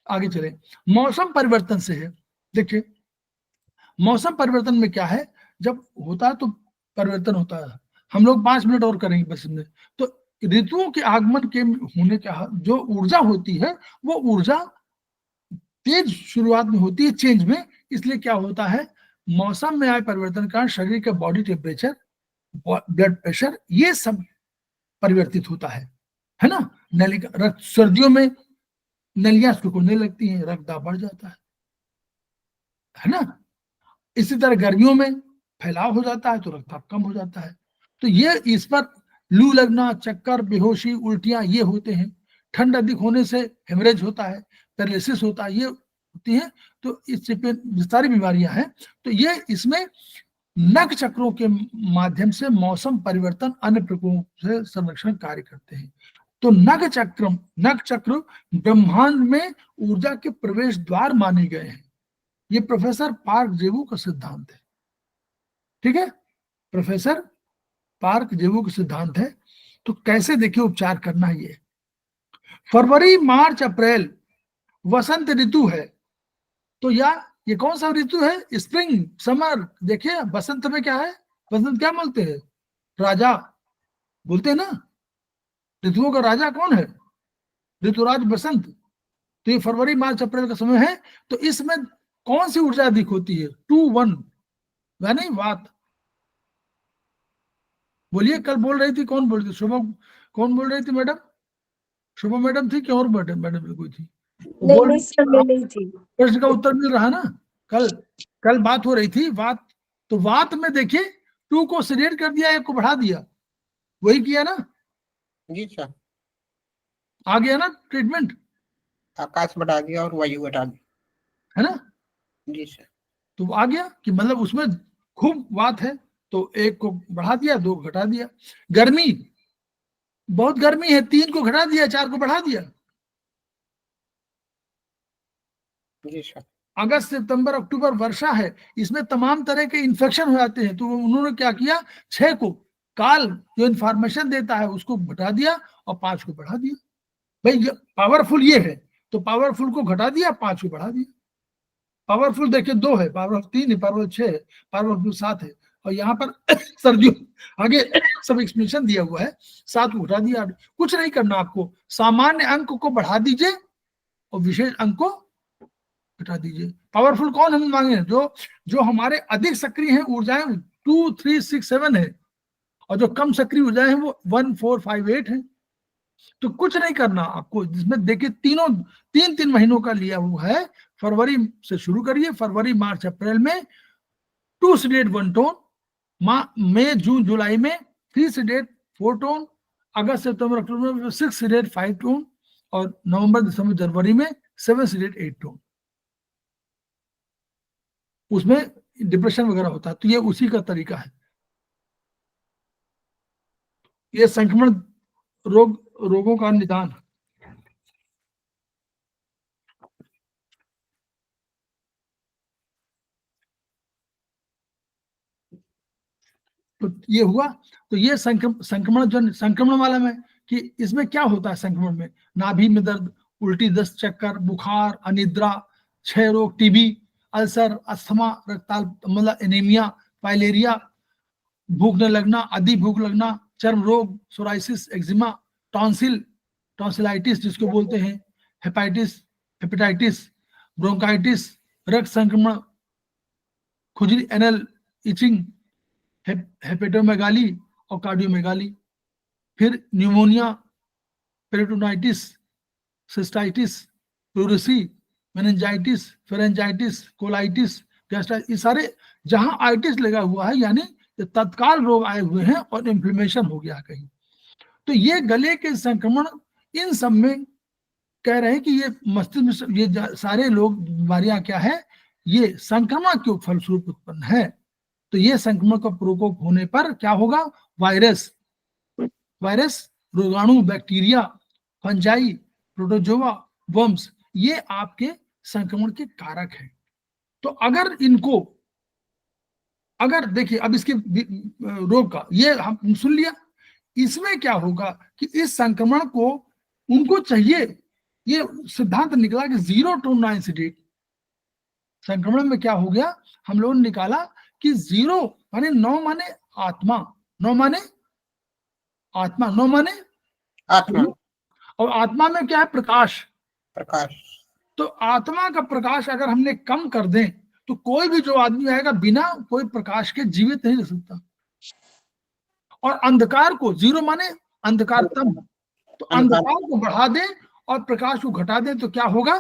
आगे चले, मौसम परिवर्तन से है। देखिए मौसम परिवर्तन में क्या है, जब होता है तो परिवर्तन होता है, हम लोग 5 मिनट और करेंगे बस में, तो ऋतुओं के आगमन के होने का जो ऊर्जा होती है वो ऊर्जा तेज शुरुआत में होती है चेंज में, इसलिए क्या होता है मौसम में आए परिवर्तन का शरीर का बॉडी टेम्परेचर, ब्लड प्रेशर, ये सब परिवर्तित होता है ना। नलिका रक्त, सर्दियों में नलियां सुखने लगती हैं, रक्तदाब बढ़ जाता है ना। इसी तरह गर्मियों में फैलाव हो जाता है तो रक्तदाब कम हो जाता है। तो ये इस पर लू लगना, चक्कर, बेहोशी, उल्टियां ये होते हैं। ठंड अधिक होने से हेमरेज होता है, पैरालिसिस होता है, ये होती है। तो इससे सारी बीमारियां हैं। तो ये इसमें नख चक्रों के माध्यम से मौसम परिवर्तन अन्य प्रकोपों से संरक्षण कार्य करते हैं। तो नख चक्र ब्रह्मांड में ऊर्जा के प्रवेश द्वार माने गए हैं। ये प्रोफेसर पार्क जेवू का सिद्धांत है, ठीक है, प्रोफेसर पार्क जेवू का सिद्धांत है। तो कैसे देखिए उपचार करना है ये। फरवरी, मार्च, अप्रैल वसंत ऋतु है। तो ये कौन सा ऋतु है, स्प्रिंग, समर। देखिए बसंत में क्या है, बसंत क्या बोलते हैं, राजा बोलते हैं ना, ऋतुओं का राजा कौन है, ऋतुराज बसंत। तो ये फरवरी, मार्च, अप्रैल का समय है। तो इसमें कौन सी ऊर्जा अधिक होती है, 2-1 यानी वात। बोलिए कल बोल रही थी, कौन बोल रही थी, शुभम कौन बोल रही थी, मैडम शुभम मैडम थी कि और मैडम कोई थी, नहीं सर मैं नहीं थी। प्रश्न का उत्तर मिल रहा ना। कल बात हो रही थी वात। तो वात में देखिए 2 को सीरियड कर दिया, 1 को बढ़ा दिया, वही किया ना जी सर, आ गया ना ट्रीटमेंट, आकाश बढ़ा दिया और वायु घटा दी, है ना। जी सर। तो आ गया कि मतलब उसमें खूब वात है, तो 1 को बढ़ा दिया, 2 को घटा दिया। गर्मी, बहुत गर्मी है, 3 को घटा दिया, 4 को बढ़ा दिया। जी सर। अगस्त, सितंबर, अक्टूबर वर्षा है, इसमें तमाम तरह के इन्फेक्शन हो जाते हैं। तो उन्होंने क्या किया, 6 को काल जो इंफॉर्मेशन देता है उसको घटा दिया और 5 को बढ़ा दिया। भाई पावरफुल ये है, तो पावरफुल को घटा दिया, 5 को बढ़ा दिया। पावरफुल देखिए 2 है, पावरफुल 3 है, पावरफुल 6 है, पावरफुल 7 है। और यहाँ पर सर्दियों आगे सब एक्सप्लेनेशन दिया हुआ है, 7 को घटा दिया। कुछ नहीं करना आपको, सामान्य अंक को बढ़ा दीजिए और विशेष अंक को घटा दीजिए। पावरफुल कौन हम मांगे, जो हमारे अधिक सक्रिय हैं ऊर्जाएं 2, 3, 6, 7 है, और जो कम सक्रिय ऊर्जाएं हैं वो 1, 4, 5, 8 है। तो कुछ नहीं करना आपको, जिसमें देखिए तीन महीनों का लिया हुआ है। फरवरी से शुरू करिए, फरवरी, मार्च, अप्रैल में 2 सीडेड 1 टोन, मई, जून, जुलाई में 3 सीडेड 4 टोन, अगस्त, सितंबर, अक्टूबर में 6 सीडेड 5 टोन, और नवंबर, दिसंबर, जनवरी में 7 सीडेड 8 टोन। उसमें डिप्रेशन वगैरह होता है। तो ये उसी का तरीका है। ये संक्रमण रोगों का निदान। तो ये हुआ। तो ये संक्रमण जो संक्रमण वाला में कि इसमें क्या होता है, संक्रमण में नाभि में दर्द, उल्टी, दस्त, चक्कर, बुखार, अनिद्रा, क्षय रोग, टीबी, अल्सर, अस्थमा, रक्ताल मतलब एनीमिया, पाइलेरिया, भूख न लगना, अधिक भूख लगना, चर्म रोग, सोराइसिस, एक्जिमा, टॉन्सिलाइटिस जिसको बोलते हैं, हेपेटाइटिस, ब्रोंकाइटिस, रक्त संक्रमण, खुजली, एनल इचिंग, हेपेटोमेगाली और कार्डियोमेगाली, फिर pneumonia, peritonitis, cystitis, pleurisy, meningitis, pharyngitis, colitis, gastritis, ये सारे जहां आइटिस लगा हुआ है यानी ये तत्काल रोग आए हुए हैं और इन्फ्लेमेशन हो गया कहीं, तो ये गले के संक्रमण इन सब में कह रहे हैं कि ये मस्तिष्क में ये सारे लोग बीमारियां क्या है, ये संक्रमण के फलस्वरूप उत्पन्न है। तो ये संक्रमण का प्रकोप होने पर क्या होगा, वायरस रोगाणु, बैक्टीरिया, फंजाई, प्रोटोजोआ, वर्म्स, ये आपके संक्रमण के कारक हैं। तो अगर इनको, अगर देखिए अब इसके रोग का ये हम सुन लिया, इसमें क्या होगा कि इस संक्रमण को उनको चाहिए, ये सिद्धांत निकला कि 0 to 9 इंसिडेंट संक्रमण में क्या हो गया, हम लोगों ने निकाला कि 0 माने 9 माने आत्मा, 9 माने आत्मा, 9 माने आत्मा, और आत्मा में क्या है, प्रकाश। प्रकाश। तो आत्मा का प्रकाश अगर हमने कम कर दें तो कोई भी जो आदमी आएगा बिना कोई प्रकाश के जीवित नहीं रह सकता। और अंधकार को, 0 माने अंधकारतम, तो अंधकार को बढ़ा दें और प्रकाश को घटा दें तो क्या होगा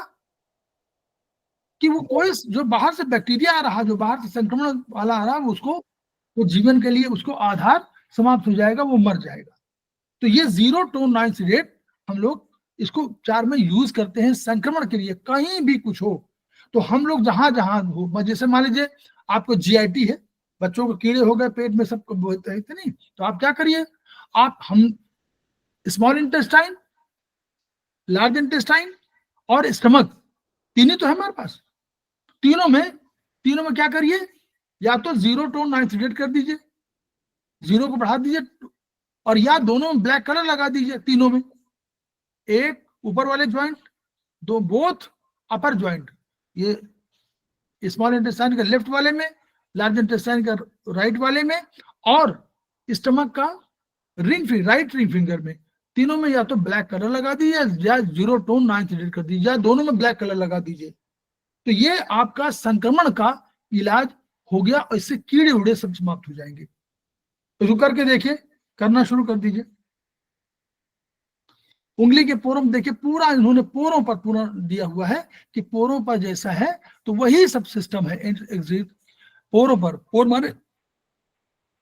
कि वो कोई जो बाहर से बैक्टीरिया आ रहा, जो बाहर से संक्रमण वाला आ रहा, उसको वो जीवन के लिए उसको आधार समाप्त हो जाएगा, वो मर जाएगा। तो ये 0 to 9 इंसिडेंट हम लोग इसको उपचार में यूज करते हैं संक्रमण के लिए। कहीं भी कुछ हो तो हम लोग जहां जहां हो, जैसे मान लीजिए आपको GIT है, बच्चों को कीड़े हो गए पेट में, सबको बोलते हैं नहीं, तो आप क्या करिए, आप हम स्मॉल इंटेस्टाइन, लार्ज इंटेस्टाइन और स्टमक, तीन ही तो है हमारे पास, तीनों में क्या करिए, या तो 0 to 9 इंसिडेंट कर दीजिए, 0 को बढ़ा दीजिए, और या दोनों में ब्लैक कलर लगा दीजिए, तीनों में, एक ऊपर वाले ज्वाइंट, दो बोथ अपर ज्वाइंट, ये स्मॉल इंटेस्टाइन का लेफ्ट वाले में, लार्ज इंटेस्टाइन का राइट वाले में, और स्टमक का राइट रिंग फिंगर में, तीनों में या तो ब्लैक कलर लगा दीजिए या 0 to 9 इंसिडेंट कर दीजिए, या दोनों में ब्लैक कलर लगा दीजिए। तो ये आपका संक्रमण का इलाज हो गया, और इससे कीड़े उड़े सब समाप्त हो जाएंगे। तो रुक करके देखिए, करना शुरू कर दीजिए। उंगली के पोरों में देखिए, पूरा इन्होंने पोरों पर पूरा दिया हुआ है कि पोरों पर जैसा है तो वही सब सिस्टम है। एग्जिट पोरों पर, पोर माने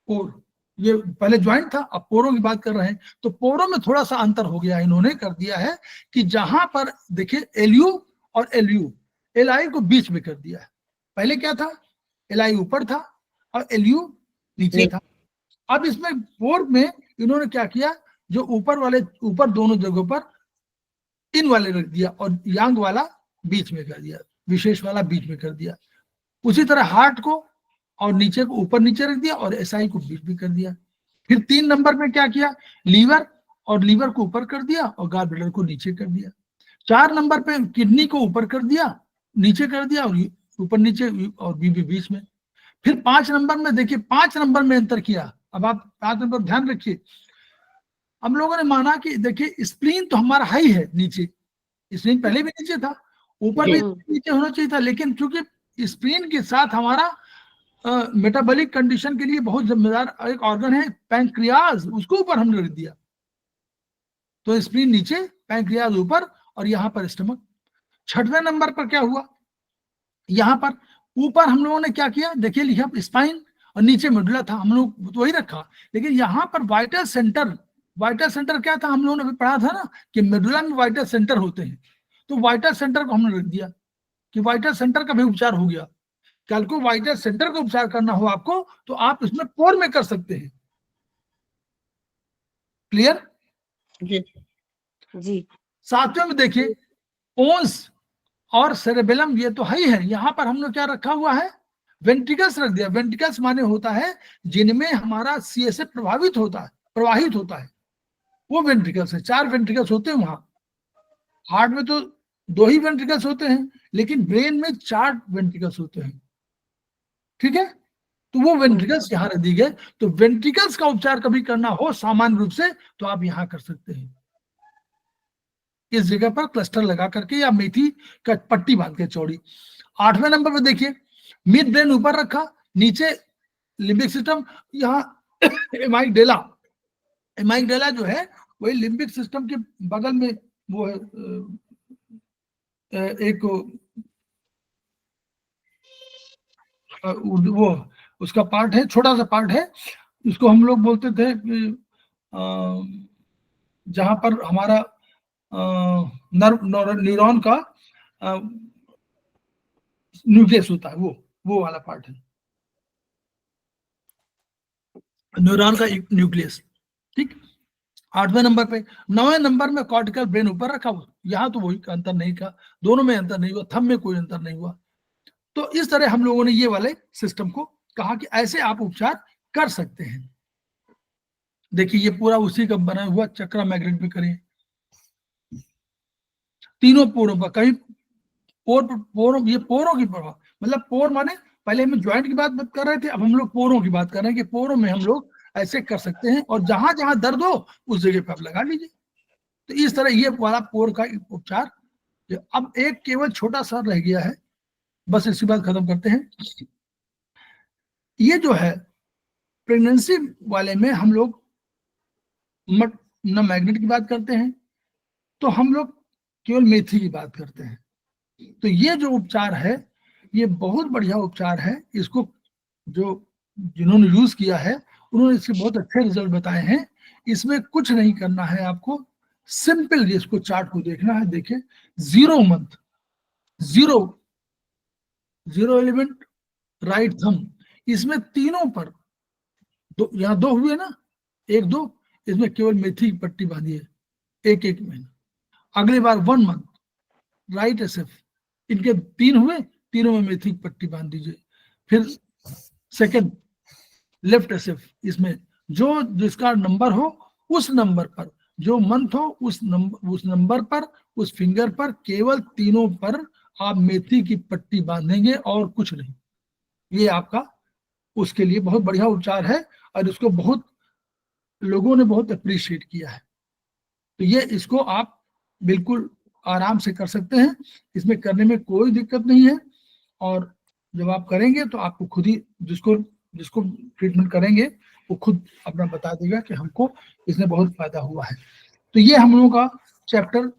पोर, ये पहले ज्वाइंट था, अब पोरों की बात कर रहे हैं। तो पोरों में थोड़ा सा अंतर हो गया, इन्होंने कर दिया है कि जहां पर देखिए LU और LU, LI को बीच में कर दिया है। पहले क्या था, LI ऊपर था और LU नीचे था। अब इसमें पोर में इन्होंने क्या किया, जो ऊपर दोनों जगहों पर इन वाले रख दिया और यांग वाला बीच में कर दिया, विशेष वाला बीच में कर दिया। उसी तरह हार्ट को और नीचे को ऊपर नीचे रख दिया और SI को बीच में कर दिया। फिर 3 नंबर में क्या किया, लीवर को ऊपर कर दिया और गॉल ब्लैडर को नीचे कर दिया। 4 नंबर पे किडनी को ऊपर कर दिया, नीचे कर दिया, और ऊपर नीचे और बीच में। फिर 5 नंबर में देखिए, 5 नंबर में अंतर किया। अब आप 5 नंबर ध्यान रखिए, हम लोगों ने माना कि देखिए स्प्लीन तो हमारा हाई है नीचे, स्प्लीन पहले भी नीचे था, ऊपर भी नीचे होना चाहिए था, लेकिन चूंकि स्प्लीन के साथ हमारा मेटाबॉलिक कंडीशन के लिए बहुत जिम्मेदार एक ऑर्गन है पैंक्रियाज, उसको ऊपर हमने रख दिया। तो स्प्लीन नीचे, पैंक्रियाज ऊपर, और यहाँ पर स्टमक। 6वें नंबर पर क्या हुआ, यहाँ पर ऊपर हम लोगों ने क्या किया, देखिए लिखा स्पाइन और नीचे मेडुला था, हम लोग वही रखा। लेकिन यहाँ पर वाइटल सेंटर क्या था, हम लोगों ने पढ़ा था ना कि मेडुला में वाइटल सेंटर होते हैं, तो वाइटल सेंटर को हमने रख दिया कि वाइटल सेंटर का भी उपचार हो गया। कल को वाइटल सेंटर का उपचार करना हो आपको तो आप इसमें पोर में कर सकते हैं। क्लियर जी। 7वें में देखिए पोन्स और सेरेबेलम, ये तो है ही है। यहाँ पर हमने क्या रखा हुआ है, वेंट्रिकल्स रख दिया। वेंट्रिकल्स माने होता है जिनमें हमारा CSF प्रवाहित होता है, वो वेंट्रिकल्स है। 4 वेंट्रिकल्स होते हैं वहां। हार्ट में तो 2 ही वेंट्रिकल्स होते हैं, लेकिन ब्रेन में 4 वेंट्रिकल्स होते हैं। ठीक है, तो वो वेंट्रिकल्स यहाँ रख दी गए। तो वेंट्रिकल्स का उपचार कभी करना हो सामान्य रूप से तो आप यहाँ कर सकते हैं, इस जगह पर क्लस्टर लगा करके या मेथी का पट्टी बांध के चौड़ी। 8वें नंबर पर देखिए, मिड ब्रेन ऊपर रखा, नीचे लिम्बिक सिस्टम, यहाँ एमाइगडेला जो है वही लिम्बिक सिस्टम के बगल में वो है, एक वो उसका पार्ट है, छोटा सा पार्ट है। इसको हम लोग बोलते थे कि जहां पर हमारा न्यूरॉन का न्यूक्लियस होता है, वो वाला पार्ट है न्यूरॉन का न्यूक्लियस। ठीक, 8वें नंबर पे। 9वें नंबर में कॉर्टिकल ब्रेन ऊपर रखा हुआ, यहाँ तो वही अंतर नहीं का, दोनों में अंतर नहीं हुआ, थंब में कोई अंतर नहीं हुआ। तो इस तरह हम लोगों ने ये वाले सिस्टम को कहा कि ऐसे आप उपचार कर सकते हैं। देखिए ये पूरा उसी का बना हुआ चक्रा मैग्नेट में करें, तीनों पोरों पर, कहीं पोरों, ये पोरों की प्रभाव, मतलब पोर माने पहले हम ज्वाइंट की बात कर रहे थे, अब हम लोग पोरों की बात कर रहे हैं कि पोरों में हम लोग ऐसे कर सकते हैं, और जहां जहां दर्द हो उस जगह पे आप लगा लीजिए। तो इस तरह ये वाला पोर का उपचार। अब एक केवल छोटा सा रह गया है, बस इसी बात खत्म करते हैं। ये जो है प्रेगनेंसी वाले में हम लोग न मैग्नेट की बात करते हैं, तो हम लोग केवल मेथी की बात करते हैं। तो ये जो उपचार है ये बहुत बढ़िया उपचार है। इसको जो जिन्होंने यूज किया है उन्होंने इसके बहुत अच्छे रिजल्ट बताए हैं। इसमें कुछ नहीं करना है आपको, सिंपल इसको चार्ट को देखना है। देखिए 0 मंथ, 0 एलिमेंट, राइट थंब, इसमें तीनों पर यहाँ 2 हुए ना, 1 2, इसमें केवल मेथी की पट्टी बांधी है, 1 महीना। अगली बार 1 मंथ, राइट एसएफ, इनके 3 हुए, तीनों में मेथी की पट्टी बांध दीजिए। फिर सेकंड लेफ्ट एसएफ, इसमें जो जिसका नंबर हो उस नंबर पर, जो मंथ हो उस नंबर पर, उस फिंगर पर, केवल तीनों पर आप मेथी की पट्टी बांधेंगे और कुछ नहीं। ये आपका उसके लिए बहुत बढ़िया उपचार है और इसको बहुत लोगों ने बहुत अप्रिशिएट किया है। तो ये इसको आप बिल्कुल आराम से कर सकते हैं, इसमें करने में कोई दिक्कत नहीं है। और जब आप करेंगे तो आपको खुद ही, जिसको ट्रीटमेंट करेंगे वो खुद अपना बता देगा कि हमको इसमें बहुत फायदा हुआ है। तो ये हम लोगों का चैप्टर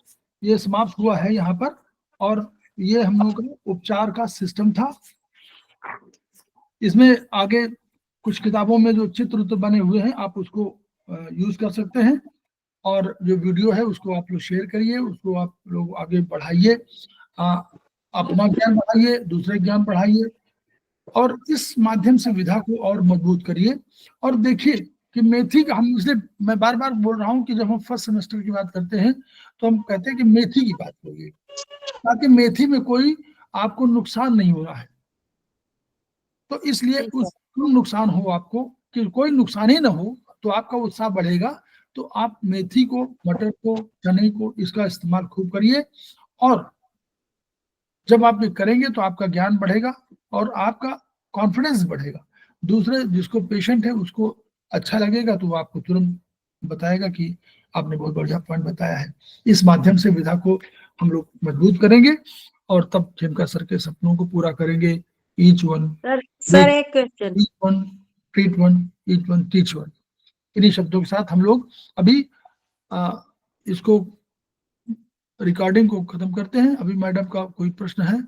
ये समाप्त हुआ है यहाँ पर, और ये हम लोगों का उपचार का सिस्टम था। इसमें आगे कुछ किताबों में जो चित्र बने हुए हैं आप उसको यूज कर सकते हैं, और जो वीडियो है उसको आप लोग शेयर करिए, उसको आप लोग आगे बढ़ाइए, अपना ज्ञान बढ़ाइए, दूसरे ज्ञान बढ़ाइए, और इस माध्यम से विधा को और मजबूत करिए। और देखिए कि मेथी का, हम इसलिए मैं बार बार बोल रहा हूँ कि जब हम फर्स्ट सेमेस्टर की बात करते हैं तो हम कहते हैं कि मेथी की बात करिए, ताकि मेथी में कोई आपको नुकसान नहीं हो रहा है। तो इसलिए उसको नुकसान हो आपको, कि कोई नुकसान ही ना हो, तो आपका उत्साह बढ़ेगा। तो आप मेथी को, मटर को, चने को, इसका इस्तेमाल खूब करिए, और जब आप ये करेंगे तो आपका ज्ञान बढ़ेगा और आपका कॉन्फिडेंस बढ़ेगा। दूसरे जिसको पेशेंट है उसको अच्छा लगेगा तो वो आपको तुरंत बताएगा कि आपने बहुत बढ़िया पॉइंट बताया है। इस माध्यम से विधा को हम लोग मजबूत करेंगे और तब खेमका सर के सपनों को पूरा करेंगे। ईच वन सर एक question, each one treat one, each one teach one, इन्हीं शब्दों के साथ हम लोग अभी इसको रिकॉर्डिंग को खत्म करते हैं। अभी मैडम का कोई प्रश्न है?